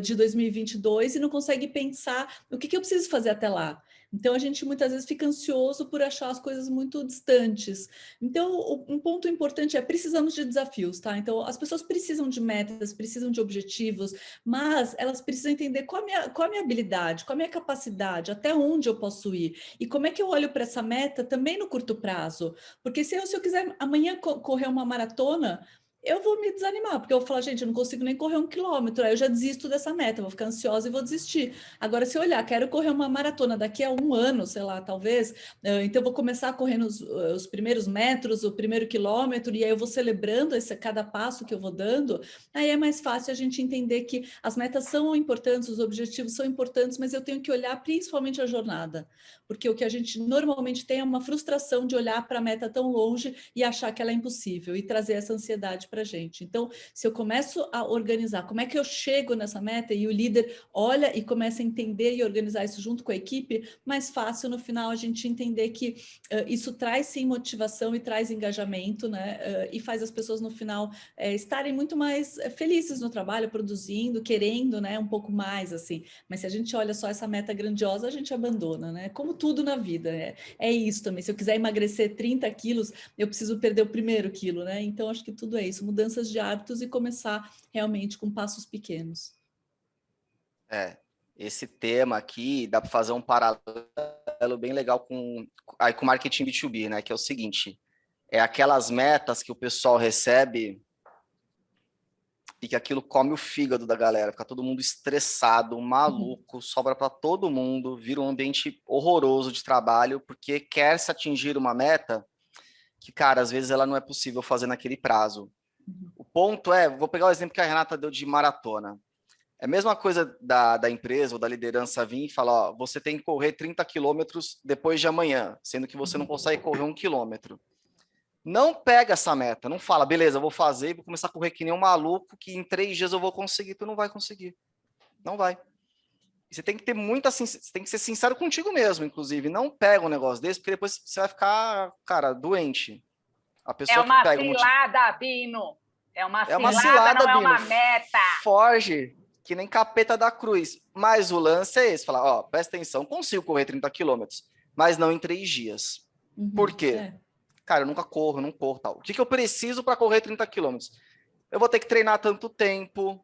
de 2022 e não consegue pensar o que eu preciso fazer até lá. Então, a gente muitas vezes fica ansioso por achar as coisas muito distantes. Então, um ponto importante é: precisamos de desafios, tá? Então, as pessoas precisam de metas, precisam de objetivos, mas elas precisam entender qual a minha habilidade, qual a minha capacidade, até onde eu posso ir. E como é que eu olho para essa meta também no curto prazo? Porque se eu quiser amanhã correr uma maratona, eu vou me desanimar, porque eu vou falar, gente, eu não consigo nem correr 1 quilômetro, aí eu já desisto dessa meta, vou ficar ansiosa e vou desistir. Agora, se eu olhar, quero correr uma maratona daqui a 1 ano, sei lá, talvez, então eu vou começar a correr os primeiros metros, o primeiro quilômetro, e aí eu vou celebrando cada passo que eu vou dando, aí é mais fácil a gente entender que as metas são importantes, os objetivos são importantes, mas eu tenho que olhar principalmente a jornada, porque o que a gente normalmente tem é uma frustração de olhar para a meta tão longe e achar que ela é impossível e trazer essa ansiedade para a gente. Então, se eu começo a organizar como é que eu chego nessa meta e o líder olha e começa a entender e organizar isso junto com a equipe, mais fácil no final a gente entender que isso traz sim motivação e traz engajamento, né? E faz as pessoas no final estarem muito mais felizes no trabalho, produzindo, querendo, né? Um pouco mais assim. Mas se a gente olha só essa meta grandiosa, a gente abandona, né? Como tudo na vida, é isso também. Se eu quiser emagrecer 30 quilos, eu preciso perder o primeiro quilo, né? Então, acho que tudo é isso: mudanças de hábitos e começar realmente com passos pequenos. Esse tema aqui dá para fazer um paralelo bem legal com marketing B2B, né? Que é o seguinte: é aquelas metas que o pessoal recebe e que aquilo come o fígado da galera, fica todo mundo estressado, maluco, sobra para todo mundo, vira um ambiente horroroso de trabalho, porque quer se atingir uma meta que, cara, às vezes ela não é possível fazer naquele prazo. O ponto vou pegar o exemplo que a Renata deu de maratona. É a mesma coisa da empresa ou da liderança vir e falar: ó, você tem que correr 30 quilômetros depois de amanhã, sendo que você não consegue correr 1 quilômetro. Não pega essa meta, não fala, beleza, eu vou fazer, vou começar a correr que nem um maluco, que em 3 dias eu vou conseguir. Tu não vai conseguir. Não vai. E você tem que ter você tem que ser sincero contigo mesmo, inclusive. Não pega um negócio desse, porque depois você vai ficar, cara, doente. A pessoa uma que pega cilada, Bino. É uma cilada, não Bino. É uma meta. Foge, que nem capeta da cruz. Mas o lance é esse: falar, ó, presta atenção, consigo correr 30 quilômetros, mas não em 3 dias. Por quê? Cara, eu nunca corro, não corro, tal. O que eu preciso para correr 30 quilômetros? Eu vou ter que treinar tanto tempo,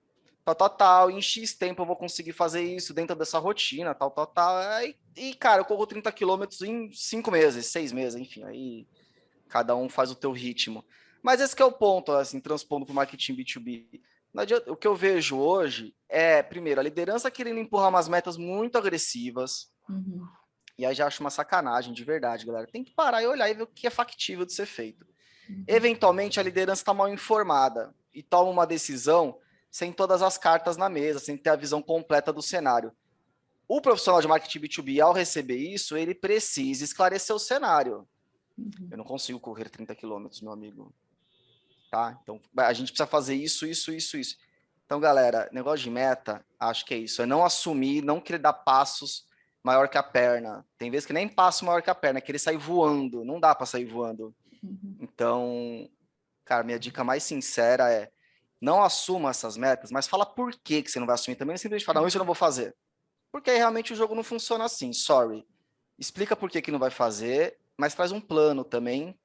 tal, em X tempo eu vou conseguir fazer isso dentro dessa rotina, tal. E, cara, eu corro 30 quilômetros em 5 meses, 6 meses, enfim, aí cada um faz o teu ritmo. Mas esse que é o ponto, assim, transpondo para o marketing B2B. Não adianta, o que eu vejo hoje é, primeiro, a liderança querendo empurrar umas metas muito agressivas. E aí já acho uma sacanagem, de verdade, galera. Tem que parar e olhar e ver o que é factível de ser feito. Eventualmente, a liderança está mal informada e toma uma decisão sem todas as cartas na mesa, sem ter a visão completa do cenário. O profissional de marketing B2B, ao receber isso, ele precisa esclarecer o cenário. Eu não consigo correr 30 quilômetros, meu amigo. Tá? Então, a gente precisa fazer isso. Então, galera, negócio de meta, acho que é isso. É não assumir, não querer dar passos maior que a perna. Tem vezes que nem passo maior que a perna, é querer sair voando. Não dá para sair voando. Então, cara, minha dica mais sincera é não assuma essas metas, mas fala por que você não vai assumir também. Não simplesmente fala, não, isso eu não vou fazer. Porque aí realmente o jogo não funciona assim, sorry. Explica por que não vai fazer, mas traz um plano também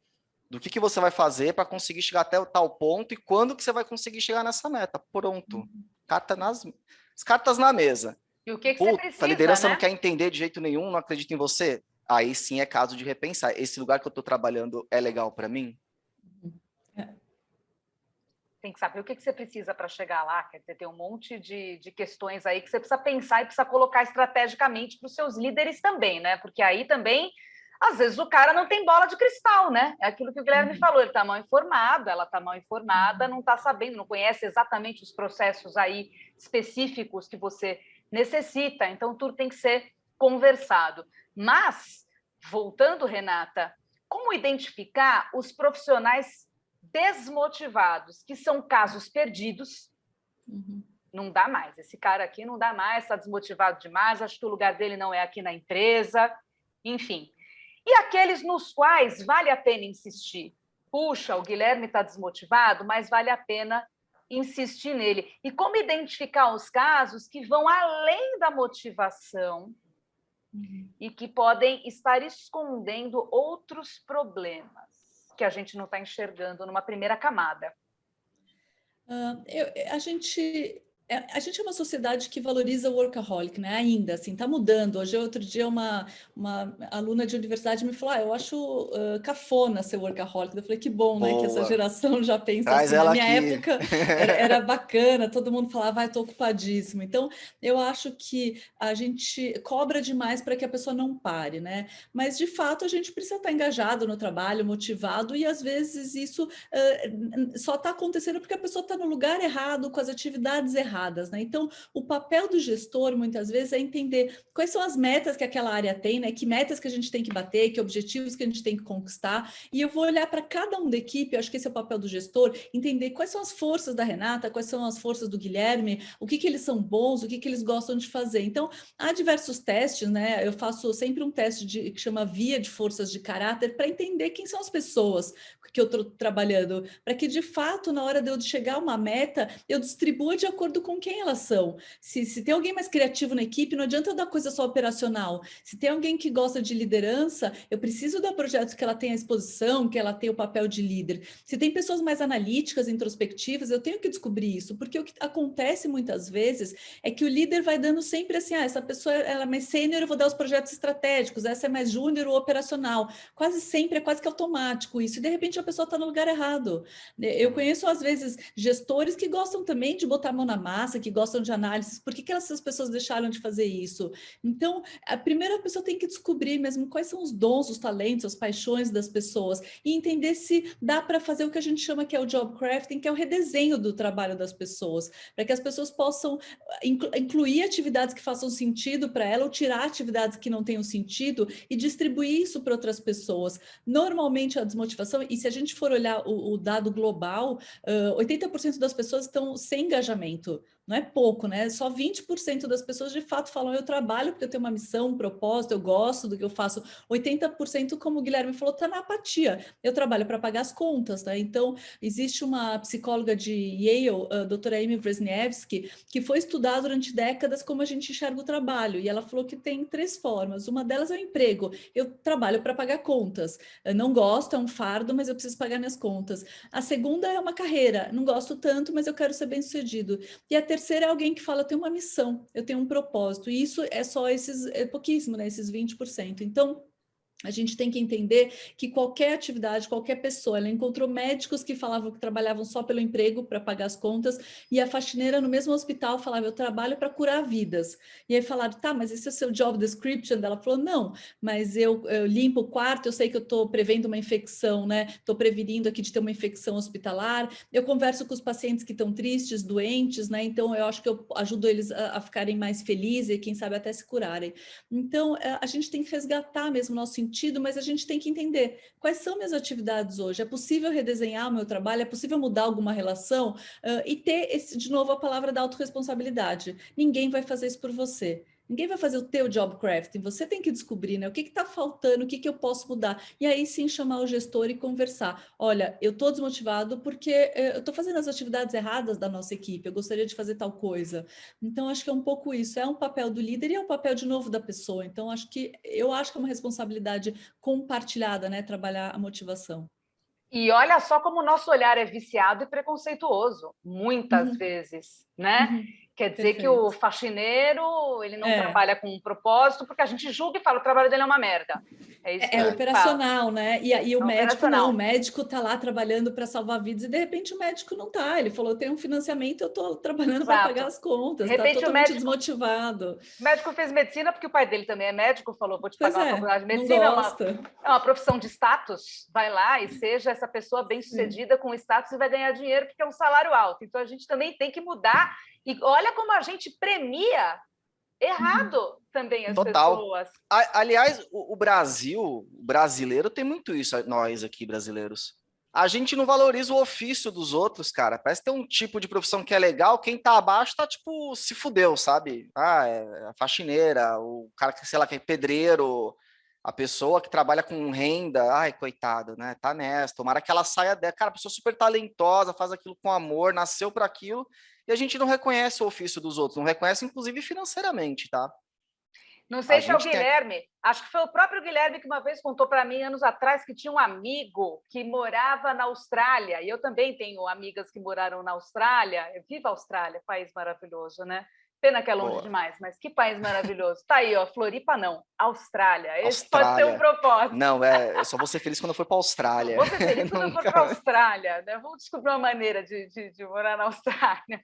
do que você vai fazer para conseguir chegar até o tal ponto e quando que você vai conseguir chegar nessa meta. Pronto. Cartas na mesa. E o que você precisa, a liderança né? não quer entender de jeito nenhum, não acredita em você. Aí sim é caso de repensar. Esse lugar que eu estou trabalhando é legal para mim? Tem que saber o que você precisa para chegar lá. Quer dizer, tem um monte de questões aí que você precisa pensar e precisa colocar estrategicamente para os seus líderes também, né? Porque aí também, às vezes, o cara não tem bola de cristal, né? É aquilo que o Guilherme falou, ele está mal informado, ela está mal informada, não está sabendo, não conhece exatamente os processos aí específicos que você necessita. Então, tudo tem que ser conversado. Mas, voltando, Renata, como identificar os profissionais desmotivados, que são casos perdidos? Não dá mais, esse cara aqui não dá mais, está desmotivado demais, acho que o lugar dele não é aqui na empresa, enfim. E aqueles nos quais vale a pena insistir? Puxa, o Guilherme está desmotivado, mas vale a pena insistir nele. E como identificar os casos que vão além da motivação e que podem estar escondendo outros problemas que a gente não está enxergando numa primeira camada? A gente é uma sociedade que valoriza o workaholic, né? Ainda, assim, está mudando. Hoje, outro dia, uma aluna de universidade me falou, eu acho cafona ser workaholic. Eu falei, que bom, né? Que essa geração já pensa Traz assim. ela Na minha aqui. época, era bacana, todo mundo falava, estou ocupadíssimo. Então, eu acho que a gente cobra demais para que a pessoa não pare, né? Mas, de fato, a gente precisa estar engajado no trabalho, motivado, e, às vezes, isso só está acontecendo porque a pessoa está no lugar errado, com as atividades erradas. Né? Então, o papel do gestor, muitas vezes, é entender quais são as metas que aquela área tem, né? Que metas que a gente tem que bater, que objetivos que a gente tem que conquistar, e eu vou olhar para cada um da equipe, eu acho que esse é o papel do gestor, entender quais são as forças da Renata, quais são as forças do Guilherme, o que eles são bons, o que eles gostam de fazer. Então, há diversos testes, né? Eu faço sempre um teste que chama Via de Forças de Caráter, para entender quem são as pessoas que eu estou trabalhando, para que, de fato, na hora de eu chegar a uma meta, eu distribua de acordo com quem elas são. Se tem alguém mais criativo na equipe, não adianta eu dar coisa só operacional. Se tem alguém que gosta de liderança, eu preciso dar projetos que ela tenha a exposição, que ela tenha o papel de líder. Se tem pessoas mais analíticas, introspectivas, eu tenho que descobrir isso, porque o que acontece muitas vezes é que o líder vai dando sempre assim, essa pessoa ela é mais sênior, eu vou dar os projetos estratégicos, essa é mais júnior ou operacional. Quase sempre é quase que automático isso, e de repente a pessoa está no lugar errado. Eu conheço, às vezes, gestores que gostam também de botar a mão na massa, que gostam de análises. Por que essas pessoas deixaram de fazer isso? Então, a primeira pessoa tem que descobrir mesmo quais são os dons, os talentos, as paixões das pessoas e entender se dá para fazer o que a gente chama que é o job crafting, que é o redesenho do trabalho das pessoas, para que as pessoas possam incluir atividades que façam sentido para ela ou tirar atividades que não tenham sentido e distribuir isso para outras pessoas. Normalmente, a desmotivação, e se a gente for olhar o dado global, 80% das pessoas estão sem engajamento. Não é pouco, né? Só 20% das pessoas de fato falam, eu trabalho porque eu tenho uma missão, um propósito, eu gosto do que eu faço. 80%, como o Guilherme falou, está na apatia. Eu trabalho para pagar as contas, né? Então, existe uma psicóloga de Yale, a doutora Amy Wrzesniewski, que foi estudar durante décadas como a gente enxerga o trabalho. E ela falou que tem 3 formas. Uma delas é o emprego. Eu trabalho para pagar contas. Eu não gosto, é um fardo, mas eu preciso pagar minhas contas. A segunda é uma carreira. Não gosto tanto, mas eu quero ser bem-sucedido. E a terceira é alguém que fala, eu tenho uma missão, eu tenho um propósito. E isso é só pouquíssimo, né? Esses 20%. Então, A gente tem que entender que qualquer atividade, qualquer pessoa, ela encontrou médicos que falavam que trabalhavam só pelo emprego para pagar as contas, e a faxineira no mesmo hospital falava, eu trabalho para curar vidas. E aí falaram, tá, mas esse é o seu job description? Ela falou, não, mas eu limpo o quarto, eu sei que eu estou prevendo uma infecção, né? Estou prevenindo aqui de ter uma infecção hospitalar, eu converso com os pacientes que estão tristes, doentes, né? Então eu acho que eu ajudo eles a ficarem mais felizes e quem sabe até se curarem. Então, a gente tem que resgatar mesmo o nosso sentido, mas a gente tem que entender quais são minhas atividades hoje. É possível redesenhar o meu trabalho? É possível mudar alguma relação? E ter, de novo, a palavra da autorresponsabilidade. Ninguém vai fazer isso por você. Ninguém vai fazer o teu job crafting. Você tem que descobrir, né? O que está faltando, o que eu posso mudar. E aí sim chamar o gestor e conversar. Olha, eu estou desmotivado porque eu estou fazendo as atividades erradas da nossa equipe. Eu gostaria de fazer tal coisa. Então, acho que é um pouco isso. É um papel do líder e é um papel, de novo, da pessoa. Então, eu acho que é uma responsabilidade compartilhada, né? Trabalhar a motivação. E olha só como o nosso olhar é viciado e preconceituoso, muitas Uhum, vezes, né? uhum, Quer dizer que o perfeito. faxineiro, ele não É. trabalha com um propósito, porque a gente julga e fala, o trabalho dele é uma merda. É isso que a É gente fala, operacional, né? E o é médico não, o operacional. médico está lá trabalhando para salvar vidas e de repente o médico não está. Ele falou: eu tenho um financiamento, eu estou trabalhando para pagar Exato. as De contas, está repente totalmente desmotivado. o médico fez medicina porque o pai dele também é médico, falou, vou te Pois pagar uma é, faculdade de não medicina, gosta. é uma profissão de status, vai lá e seja essa pessoa Sim. bem-sucedida com status e vai ganhar dinheiro porque é um salário alto. Então a gente também tem que mudar e olha como a gente premia Uhum. errado também as Total. pessoas. Aliás, o Brasil, o brasileiro tem muito isso, nós aqui brasileiros. A gente não valoriza o ofício dos outros, cara. Parece que tem um tipo de profissão que é legal, quem tá abaixo tá, tipo, se fudeu, sabe? Ah, é a faxineira, o cara que, sei lá, que é pedreiro, a pessoa que trabalha com renda, ai, coitado, né? Tá nessa, tomara que ela saia dela. Cara, a pessoa super talentosa, faz aquilo com amor, nasceu para aquilo, e a gente não reconhece o ofício dos outros, não reconhece, inclusive, financeiramente, tá? Não A sei se é o gente tem. Guilherme, acho que foi o próprio Guilherme que uma vez contou para mim, anos atrás, que tinha um amigo que morava na Austrália, e eu também tenho amigas que moraram na Austrália. Viva a Austrália, país maravilhoso, né? Pena que é longe Boa. demais, mas que país maravilhoso. Tá aí, ó, Floripa não, Austrália. Esse pode ser um Austrália. propósito. Não, eu só vou ser feliz quando eu for para a Austrália. Vou ser feliz quando eu for Nunca. para a Austrália, né? Vou descobrir uma maneira de morar na Austrália.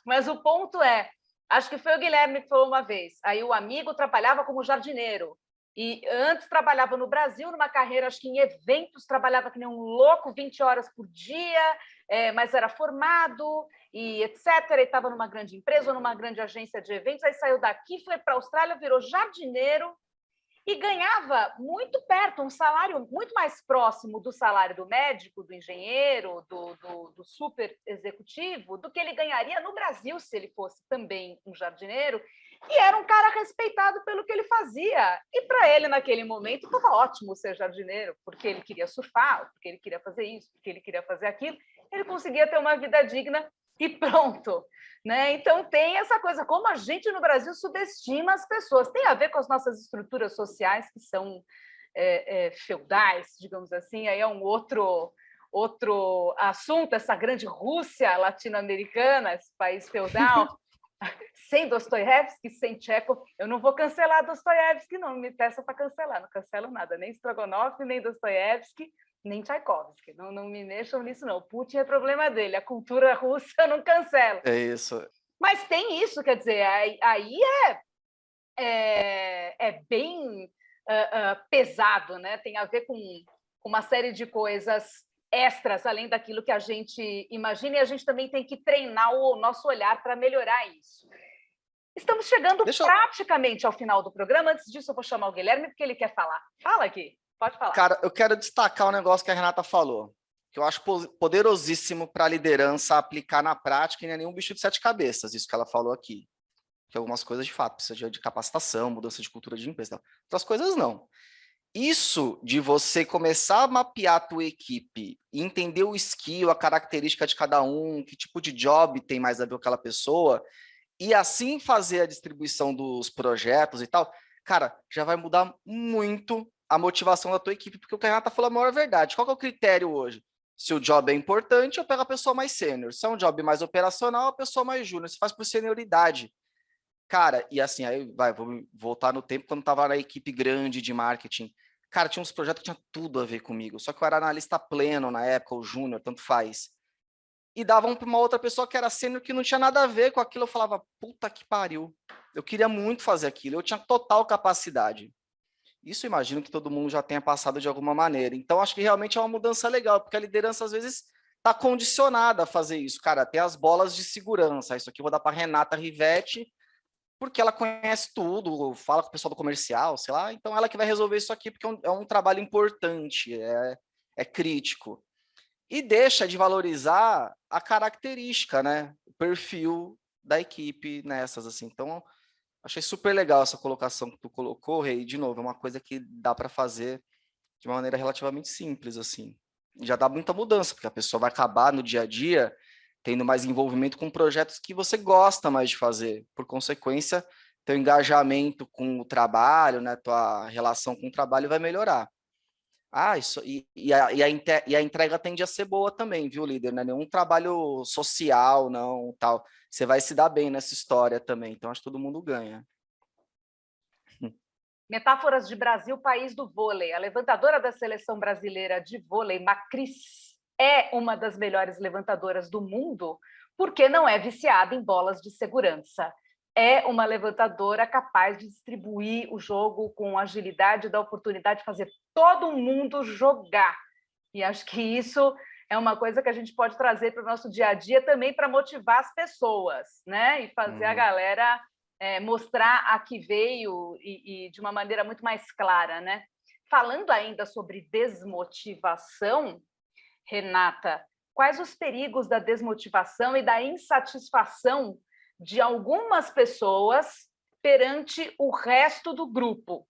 Mas o ponto é, acho que foi o Guilherme que falou uma vez, aí o amigo trabalhava como jardineiro, e antes trabalhava no Brasil, numa carreira, acho que em eventos, trabalhava que nem um louco, 20 horas por dia, mas era formado, e etc. E estava numa grande empresa, ou numa grande agência de eventos, aí saiu daqui, foi para a Austrália, virou jardineiro, e ganhava muito perto, um salário muito mais próximo do salário do médico, do engenheiro, do super executivo, do que ele ganharia no Brasil se ele fosse também um jardineiro. E era um cara respeitado pelo que ele fazia. E para ele, naquele momento, estava ótimo ser jardineiro, porque ele queria surfar, porque ele queria fazer isso, porque ele queria fazer aquilo. Ele conseguia ter uma vida digna e pronto. Né? Então, tem essa coisa, como a gente no Brasil subestima as pessoas. Tem a ver com as nossas estruturas sociais, que são feudais, digamos assim, aí é um outro assunto, essa grande Rússia latino-americana, esse país feudal, sem Dostoiévski, sem Tchekhov. Eu não vou cancelar Dostoiévski, não me peça para cancelar, não cancelo nada, nem Strogonoff, nem Dostoiévski, nem Tchaikovsky, não me mexam nisso não. O Putin é problema dele, a cultura russa eu não cancelo. É isso. Mas tem isso, quer dizer, aí é bem pesado, né? Tem a ver com uma série de coisas extras, além daquilo que a gente imagina, e a gente também tem que treinar o nosso olhar para melhorar isso. Estamos chegando praticamente ao final do programa. Antes disso, eu vou chamar o Guilherme, porque ele quer falar. Fala aqui, pode falar. Cara, eu quero destacar um negócio que a Renata falou, que eu acho poderosíssimo para a liderança aplicar na prática, e não é nenhum bicho de sete cabeças, isso que ela falou aqui. Que algumas coisas, de fato, precisa de capacitação, mudança de cultura de empresa. Não. Outras coisas, não. Isso de você começar a mapear a tua equipe, entender o skill, a característica de cada um, que tipo de job tem mais a ver com aquela pessoa, e assim fazer a distribuição dos projetos e tal, cara, já vai mudar muito a motivação da tua equipe, porque o que a Renata falou é a maior verdade. Qual que é o critério hoje? Se o job é importante, eu pego a pessoa mais sênior. Se é um job mais operacional, a pessoa mais júnior. Se faz por senioridade. Cara, e assim, aí vou voltar no tempo quando estava na equipe grande de marketing. Cara, tinha uns projetos que tinha tudo a ver comigo, só que eu era analista pleno na época, ou júnior, tanto faz. E davam para uma outra pessoa que era sênior que não tinha nada a ver com aquilo. Eu falava, puta que pariu. Eu queria muito fazer aquilo, eu tinha total capacidade. Isso eu imagino que todo mundo já tenha passado de alguma maneira. Então, acho que realmente é uma mudança legal, porque a liderança, às vezes, está condicionada a fazer isso. Cara, tem as bolas de segurança. Isso aqui eu vou dar para Renata Rivetti, porque ela conhece tudo, fala com o pessoal do comercial, sei lá. Então, ela que vai resolver isso aqui, porque é um trabalho importante, é crítico. E deixa de valorizar a característica, né? O perfil da equipe nessas, assim. Então, achei super legal essa colocação que tu colocou, Rei. De novo, é uma coisa que dá para fazer de uma maneira relativamente simples, assim. Já dá muita mudança, porque a pessoa vai acabar no dia a dia tendo mais envolvimento com projetos que você gosta mais de fazer. Por consequência, teu engajamento com o trabalho, né, tua relação com o trabalho vai melhorar. Ah, isso, e a entrega tende a ser boa também, viu, líder? Não é nenhum trabalho social, não, tal. Você vai se dar bem nessa história também, então acho que todo mundo ganha. Metáforas de Brasil, país do vôlei. A levantadora da seleção brasileira de vôlei, Macris, é uma das melhores levantadoras do mundo porque não é viciada em bolas de segurança. É uma levantadora capaz de distribuir o jogo com agilidade, dar oportunidade de fazer todo mundo jogar. E acho que isso é uma coisa que a gente pode trazer para o nosso dia a dia também para motivar as pessoas, né? E fazer a galera mostrar a que veio e de uma maneira muito mais clara, né? Falando ainda sobre desmotivação, Renata, quais os perigos da desmotivação e da insatisfação de algumas pessoas perante o resto do grupo?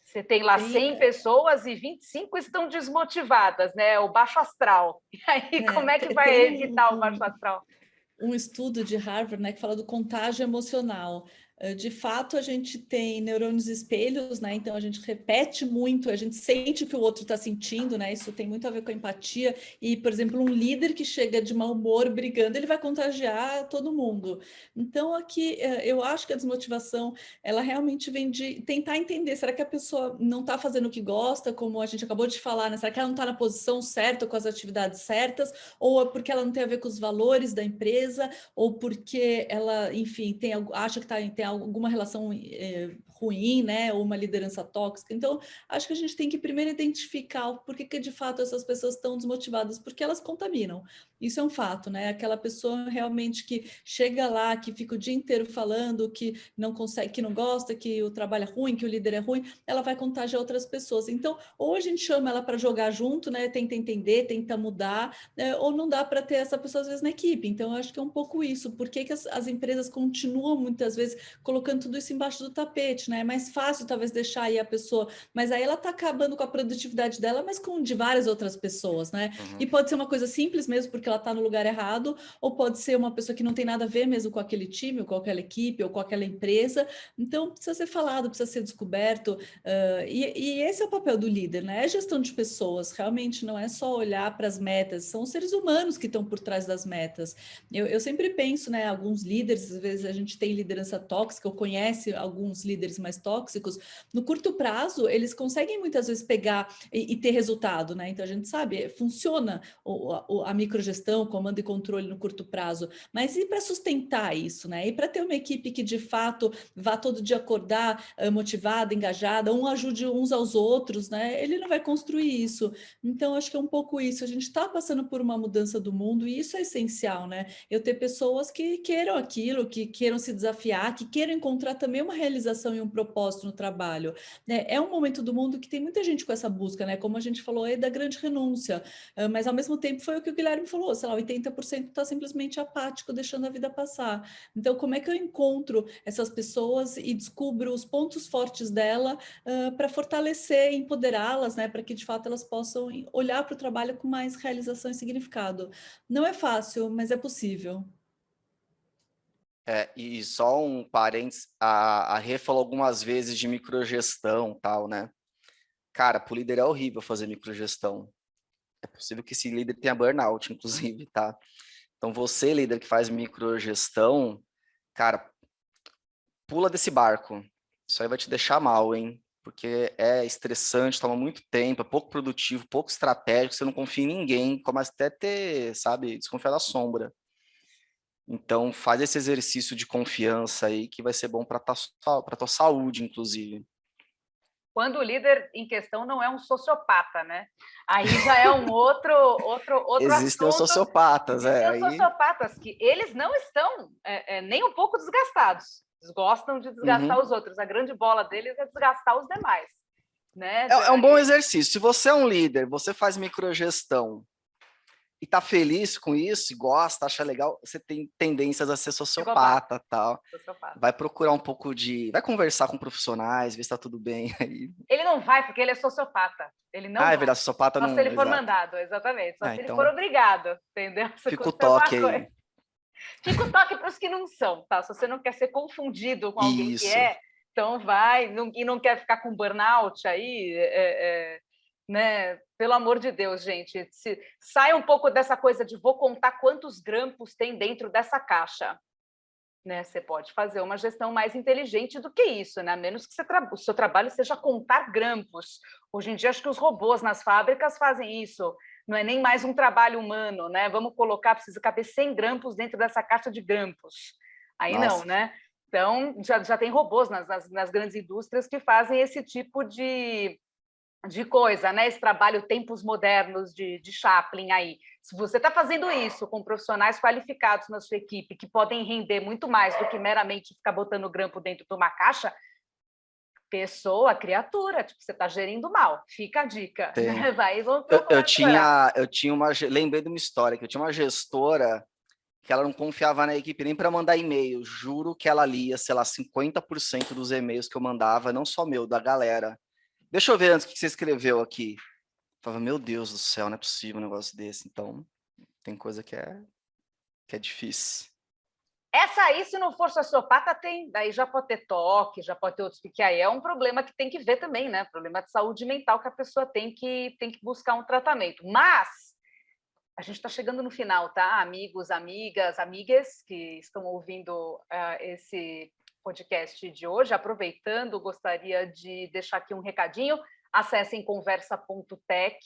Você tem lá 100 pessoas e 25 estão desmotivadas, né? O baixo astral. E aí, como é que vai evitar o baixo astral? Um estudo de Harvard, né, que fala do contágio emocional. De fato, a gente tem neurônios espelhos, né? Então a gente repete muito, a gente sente o que o outro está sentindo, né? Isso tem muito a ver com a empatia. E, por exemplo, um líder que chega de mau humor brigando, ele vai contagiar todo mundo. Então, aqui eu acho que a desmotivação ela realmente vem de tentar entender: será que a pessoa não está fazendo o que gosta, como a gente acabou de falar, né? Será que ela não está na posição certa, com as atividades certas, ou é porque ela não tem a ver com os valores da empresa, ou porque ela, enfim, acha que tem alguma relação ruim, né, ou uma liderança tóxica. Então, acho que a gente tem que primeiro identificar o porquê que de fato essas pessoas estão desmotivadas, porque elas contaminam. Isso é um fato, né? Aquela pessoa realmente que chega lá, que fica o dia inteiro falando que não consegue, que não gosta, que o trabalho é ruim, que o líder é ruim, ela vai contagiar outras pessoas. Então, ou a gente chama ela para jogar junto, né, tenta entender, tenta mudar, ou não dá para ter essa pessoa às vezes na equipe. Então, eu acho que é um pouco isso. Por que as empresas continuam muitas vezes colocando tudo isso embaixo do tapete, né? É mais fácil talvez deixar aí a pessoa, mas aí ela está acabando com a produtividade dela, mas com de várias outras pessoas, né? E pode ser uma coisa simples mesmo, porque ela está no lugar errado, ou pode ser uma pessoa que não tem nada a ver mesmo com aquele time, ou com aquela equipe, ou com aquela empresa. Então, precisa ser falado, precisa ser descoberto. E esse é o papel do líder, né? É gestão de pessoas, realmente não é só olhar para as metas, são os seres humanos que estão por trás das metas. Eu sempre penso, né? Alguns líderes, às vezes a gente tem liderança tóxica, ou conhece alguns líderes mais tóxicos, no curto prazo, eles conseguem muitas vezes pegar e ter resultado, né? Então a gente sabe, funciona a microgestão, o comando e controle no curto prazo, mas e para sustentar isso, né? E para ter uma equipe que de fato vá todo dia acordar motivada, engajada, um ajude uns aos outros, né? Ele não vai construir isso. Então, acho que é um pouco isso. A gente está passando por uma mudança do mundo e isso é essencial, né? Eu ter pessoas que queiram aquilo, que queiram se desafiar, que queiram encontrar também uma realização e um propósito no trabalho. É um momento do mundo que tem muita gente com essa busca, né? Como a gente falou aí da grande renúncia, mas ao mesmo tempo foi o que o Guilherme falou, sei lá, 80% está simplesmente apático, deixando a vida passar. Então, como é que eu encontro essas pessoas e descubro os pontos fortes dela para fortalecer e empoderá-las, né? Para que de fato elas possam olhar para o trabalho com mais realização e significado. Não é fácil, mas é possível. E só um parênteses, a Rê falou algumas vezes de microgestão, tal, né? Cara, para o líder é horrível fazer microgestão. É possível que esse líder tenha burnout, inclusive, tá? Então, você, líder que faz microgestão, cara, pula desse barco. Isso aí vai te deixar mal, hein? porque é estressante, toma muito tempo, é pouco produtivo, pouco estratégico, você não confia em ninguém, começa até a ter, sabe, desconfiar da sombra. Então, faz esse exercício de confiança aí, que vai ser bom para tua saúde, inclusive. Quando o líder em questão não é um sociopata, né? Aí já é um outro Existem os assunto. sociopatas, Existem os aí... sociopatas que eles não estão nem um pouco desgastados. Eles gostam de desgastar os outros. A grande bola deles é desgastar os demais, né? É um bom exercício. Se você é um líder, você faz microgestão e tá feliz com isso, e gosta, acha legal, você tem tendências a ser sociopata, tal. Sociopata. Vai procurar um pouco de... Vai conversar com profissionais, ver se tá tudo bem aí. Ele não vai porque ele é sociopata. Ele não vai. É verdade, sociopata Só não... se ele for Exato. mandado, exatamente. Só se ele Então, for obrigado, entendeu? fica o toque aí. Fica o toque para os que não são, tá? Se você não quer ser confundido com alguém que Isso. então vai, e não quer ficar com burnout aí, né? Pelo amor de Deus, gente, sai um pouco dessa coisa de vou contar quantos grampos tem dentro dessa caixa. Né, você pode fazer uma gestão mais inteligente do que isso, né? A menos que o seu trabalho seja contar grampos. Hoje em dia, acho que os robôs nas fábricas fazem isso. Não é nem mais um trabalho humano, né? Vamos colocar, precisa caber 100 grampos dentro dessa caixa de grampos. Aí Nossa. Não, né? Então, já tem robôs nas grandes indústrias que fazem esse tipo de coisa, né? Esse trabalho tempos modernos de Chaplin aí. Se você está fazendo isso com profissionais qualificados na sua equipe, que podem render muito mais do que meramente ficar botando grampo dentro de uma caixa, criatura, tipo, você está gerindo mal. Fica a dica. Né? Vai, eu tinha uma... Lembrei de uma história, que eu tinha uma gestora que ela não confiava na equipe nem para mandar e-mail. Juro que ela lia, sei lá, 50% dos e-mails que eu mandava, não só meu, da galera. Deixa eu ver antes o que você escreveu aqui. Eu falava, meu Deus do céu, não é possível um negócio desse. Então, tem coisa que é difícil. Essa aí, se não for sociopata, tem. Daí já pode ter toque, já pode ter outros, porque aí é um problema que tem que ver também, né? Problema de saúde mental que a pessoa tem que buscar um tratamento. Mas a gente está chegando no final, tá? Amigos, amigas, amigas que estão ouvindo esse podcast de hoje, aproveitando, gostaria de deixar aqui um recadinho. Acessem conversa.tech,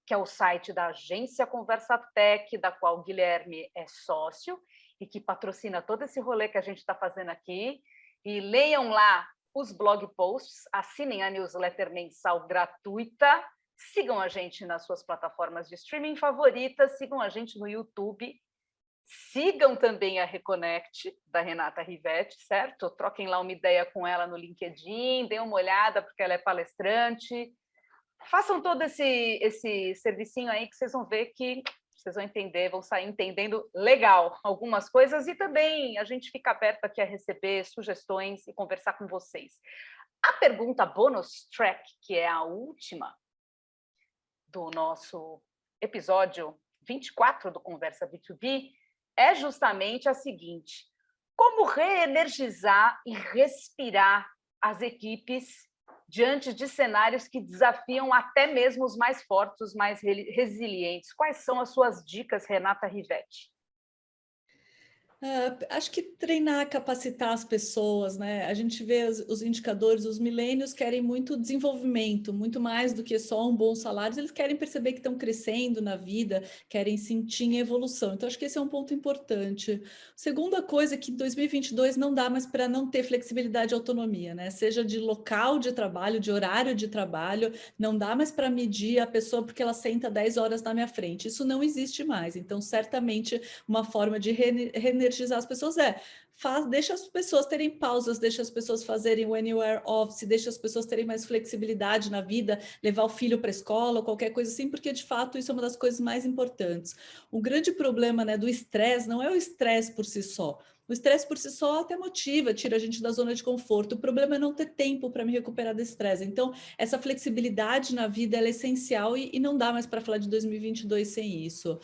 que é o site da agência Conversa Tech, da qual o Guilherme é sócio e que patrocina todo esse rolê que a gente está fazendo aqui. E leiam lá os blog posts, assinem a newsletter mensal gratuita, sigam a gente nas suas plataformas de streaming favoritas, sigam a gente no YouTube, sigam também a Reconnect, da Renata Rivetti, certo? Troquem lá uma ideia com ela no LinkedIn, deem uma olhada, porque ela é palestrante. Façam todo esse servicinho aí que vocês vão ver que vocês vão entender, vão sair entendendo legal algumas coisas e também a gente fica aberto aqui a receber sugestões e conversar com vocês. A pergunta bonus track, que é a última do nosso episódio 24 do Conversa B2B, é justamente a seguinte: como reenergizar e respirar as equipes diante de cenários que desafiam até mesmo os mais fortes, os mais resilientes? Quais são as suas dicas, Renata Rivetti? Acho que treinar, capacitar as pessoas, né? A gente vê os indicadores, os milênios querem muito desenvolvimento, muito mais do que só um bom salário, eles querem perceber que estão crescendo na vida, querem sentir evolução. Então, acho que esse é um ponto importante. Segunda coisa é que em 2022 não dá mais para não ter flexibilidade e autonomia, né? Seja de local de trabalho, de horário de trabalho, não dá mais para medir a pessoa porque ela senta 10 horas na minha frente. Isso não existe mais. Então, certamente, uma forma de reenergizar as pessoas deixa as pessoas terem pausas, deixa as pessoas fazerem o anywhere office, deixa as pessoas terem mais flexibilidade na vida, levar o filho para a escola, qualquer coisa assim, porque de fato isso é uma das coisas mais importantes. O grande problema, né, do estresse não é o estresse por si só. O estresse por si só até motiva, tira a gente da zona de conforto. O problema é não ter tempo para me recuperar desse estresse. Então, essa flexibilidade na vida ela é essencial e não dá mais para falar de 2022 sem isso.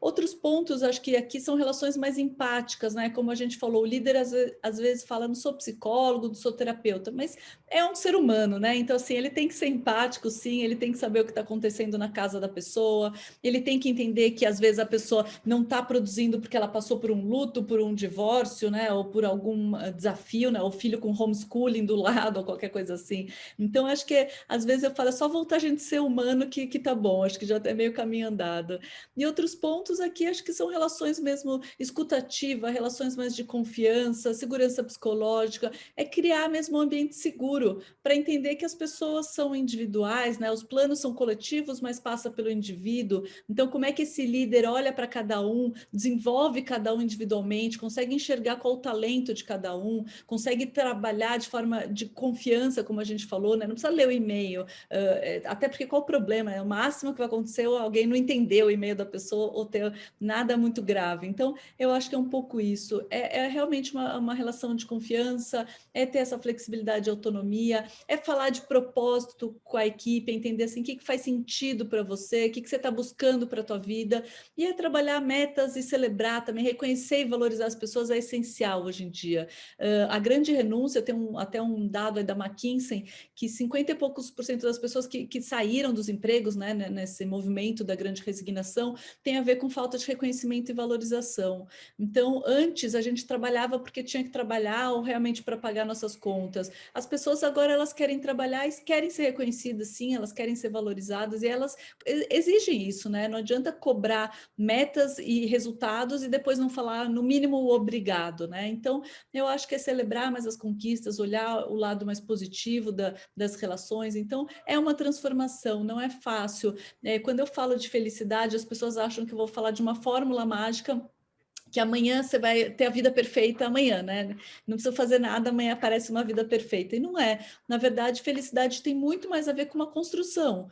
Outros pontos, acho que aqui são relações mais empáticas, né? Como a gente falou, o líder às vezes fala, não sou psicólogo, não sou terapeuta, mas é um ser humano, né? Então, assim, ele tem que ser empático, sim, ele tem que saber o que está acontecendo na casa da pessoa, ele tem que entender que, às vezes, a pessoa não está produzindo porque ela passou por um luto, por um divórcio, né? Ou por algum desafio, né? O filho com homeschooling do lado, ou qualquer coisa assim. Então, acho que, às vezes, eu falo, é só voltar a gente ser humano que tá bom, acho que já é meio caminho andado. E outros pontos aqui, acho que são relações mesmo escutativa, relações mais de confiança, segurança psicológica, é criar mesmo um ambiente seguro para entender que as pessoas são individuais, né? Os planos são coletivos, mas passa pelo indivíduo. Então, como é que esse líder olha para cada um, desenvolve cada um individualmente, consegue enxergar qual o talento de cada um, consegue trabalhar de forma de confiança, como a gente falou, né? Não precisa ler o e-mail, até porque qual o problema? É o máximo que vai acontecer alguém não entender o e-mail da pessoa ou ter nada muito grave. Então, eu acho que é um pouco isso. É realmente uma relação de confiança, é ter essa flexibilidade e autonomia, é falar de propósito com a equipe, entender assim, o que faz sentido para você, o que você está buscando para a tua vida, e é trabalhar metas e celebrar também, reconhecer e valorizar as pessoas é essencial hoje em dia. A grande renúncia, tem até um dado aí da McKinsey, que 50 e poucos por cento das pessoas que saíram dos empregos, né, nesse movimento da grande resignação, tem a ver com falta de reconhecimento e valorização. Então, antes a gente trabalhava porque tinha que trabalhar ou realmente para pagar nossas contas. As pessoas agora elas querem trabalhar e querem ser reconhecidas, sim, elas querem ser valorizadas e elas exigem isso, né? Não adianta cobrar metas e resultados e depois não falar no mínimo o obrigado, né? Então, eu acho que é celebrar mais as conquistas, olhar o lado mais positivo das relações. Então, é uma transformação, não é fácil. Quando eu falo de felicidade, as pessoas acham que eu vou falar de uma fórmula mágica que amanhã você vai ter a vida perfeita amanhã, né? Não precisa fazer nada, amanhã aparece uma vida perfeita. E não é. Na verdade, felicidade tem muito mais a ver com uma construção.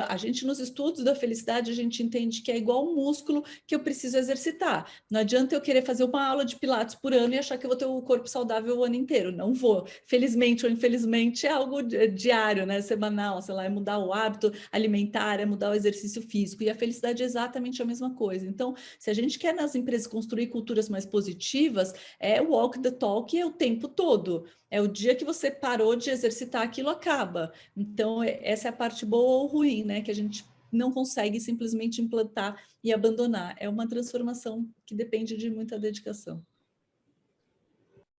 A gente, nos estudos da felicidade, a gente entende que é igual um músculo que eu preciso exercitar. Não adianta eu querer fazer uma aula de Pilates por ano e achar que eu vou ter o corpo saudável o ano inteiro. Não vou. Felizmente ou infelizmente, é algo diário, né? Semanal, sei lá, é mudar o hábito alimentar, é mudar o exercício físico. E a felicidade é exatamente a mesma coisa. Então, se a gente quer nas empresas construir culturas mais positivas, é walk the talk o tempo todo. É o dia que você parou de exercitar, aquilo acaba. Então, essa é a parte boa ou ruim, né? Que a gente não consegue simplesmente implantar e abandonar. É uma transformação que depende de muita dedicação.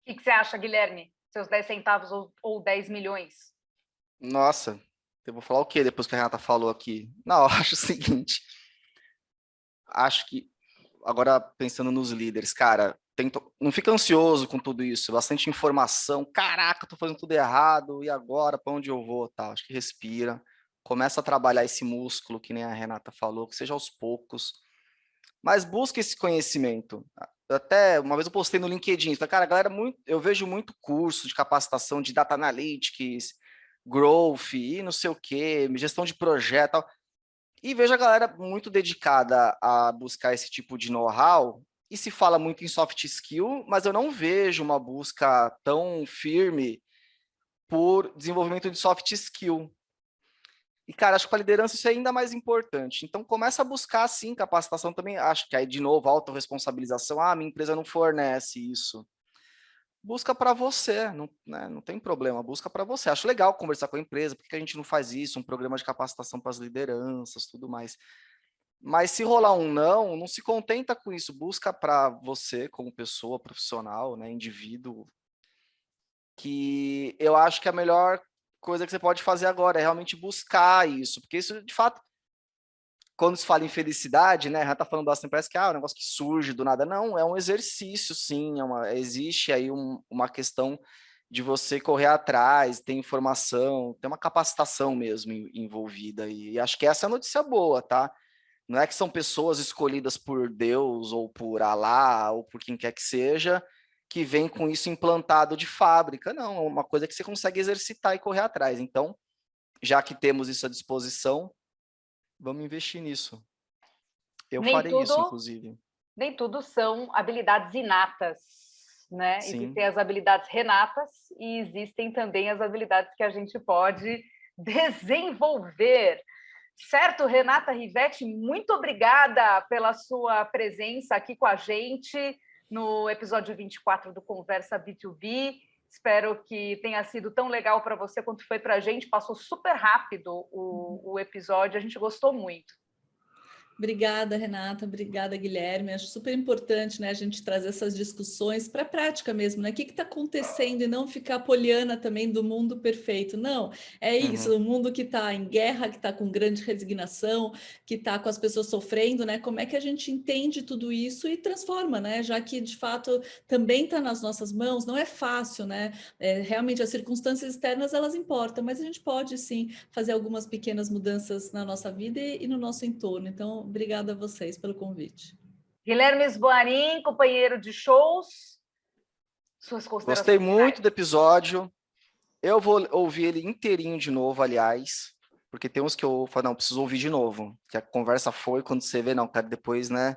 O que você acha, Guilherme? Seus 10 centavos ou 10 milhões? Nossa, eu vou falar o quê depois que a Renata falou aqui? Não, eu acho o seguinte, acho que, agora pensando nos líderes, cara, não fica ansioso com tudo isso, bastante informação, caraca, tô fazendo tudo errado, e agora, para onde eu vou, tal, acho que respira, começa a trabalhar esse músculo, que nem a Renata falou, que seja aos poucos, mas busca esse conhecimento. Até uma vez eu postei no LinkedIn, falei, cara, a galera, eu vejo muito curso de capacitação de data analytics, growth e não sei o quê, gestão de projeto, tal, e vejo a galera muito dedicada a buscar esse tipo de know-how, e se fala muito em soft skill, mas eu não vejo uma busca tão firme por desenvolvimento de soft skill. E, cara, acho que para a liderança isso é ainda mais importante. Então, começa a buscar, sim, capacitação também. Acho que aí, de novo, autorresponsabilização. Ah, minha empresa não fornece isso. Busca para você, não, né, não tem problema, busca para você. Acho legal conversar com a empresa, por que a gente não faz isso? Um programa de capacitação para as lideranças, tudo mais. Mas se rolar um não, não se contenta com isso. Busca para você, como pessoa profissional, né, indivíduo, que eu acho que a melhor coisa que você pode fazer agora é realmente buscar isso, porque isso, de fato, quando se fala em felicidade, né, já tá falando bastante, parece que é um negócio que surge do nada. Não, é um exercício, sim, existe aí uma questão de você correr atrás, ter informação, ter uma capacitação mesmo envolvida, e acho que essa é a notícia boa, tá? Não é que são pessoas escolhidas por Deus, ou por Alá, ou por quem quer que seja, que vem com isso implantado de fábrica, não, é uma coisa que você consegue exercitar e correr atrás. Então, já que temos isso à disposição, vamos investir nisso. Eu Nem farei isso, tudo, inclusive. nem tudo são habilidades inatas, né? Sim. Existem as habilidades renatas e existem também as habilidades que a gente pode desenvolver. Certo, Renata Rivetti, muito obrigada pela sua presença aqui com a gente no episódio 24 do Conversa B2B. Espero que tenha sido tão legal para você quanto foi para a gente. Passou super rápido o episódio, a gente gostou muito. Obrigada, Renata. Obrigada, Guilherme. Acho super importante, né, a gente trazer essas discussões para a prática mesmo, né? O que está acontecendo e não ficar poliana também do mundo perfeito. Não, é isso, o mundo que está em guerra, que está com grande resignação, que está com as pessoas sofrendo, né? Como é que a gente entende tudo isso e transforma, né? Já que, de fato, também está nas nossas mãos, não é fácil, né? Realmente, as circunstâncias externas, elas importam, mas a gente pode, sim, fazer algumas pequenas mudanças na nossa vida e no nosso entorno. Então, obrigada a vocês pelo convite. Guilherme Sboarin, companheiro de shows, suas considerações Gostei finais. muito do episódio. Eu vou ouvir ele inteirinho de novo, aliás, porque tem uns que eu falo, não, preciso ouvir de novo. Que a conversa foi, quando você vê, não, cara, depois, né,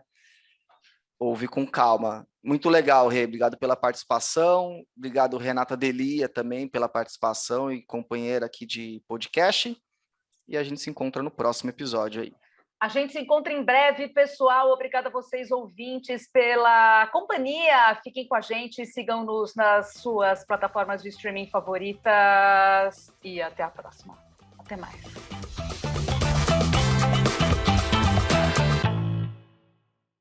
ouvir com calma. Muito legal, Rê, obrigado pela participação. Obrigado, Renata Delia, também, pela participação e companheira aqui de podcast. E a gente se encontra no próximo episódio aí. A gente se encontra em breve, pessoal. Obrigada a vocês, ouvintes, pela companhia. Fiquem com a gente, sigam-nos nas suas plataformas de streaming favoritas. E até a próxima. Até mais.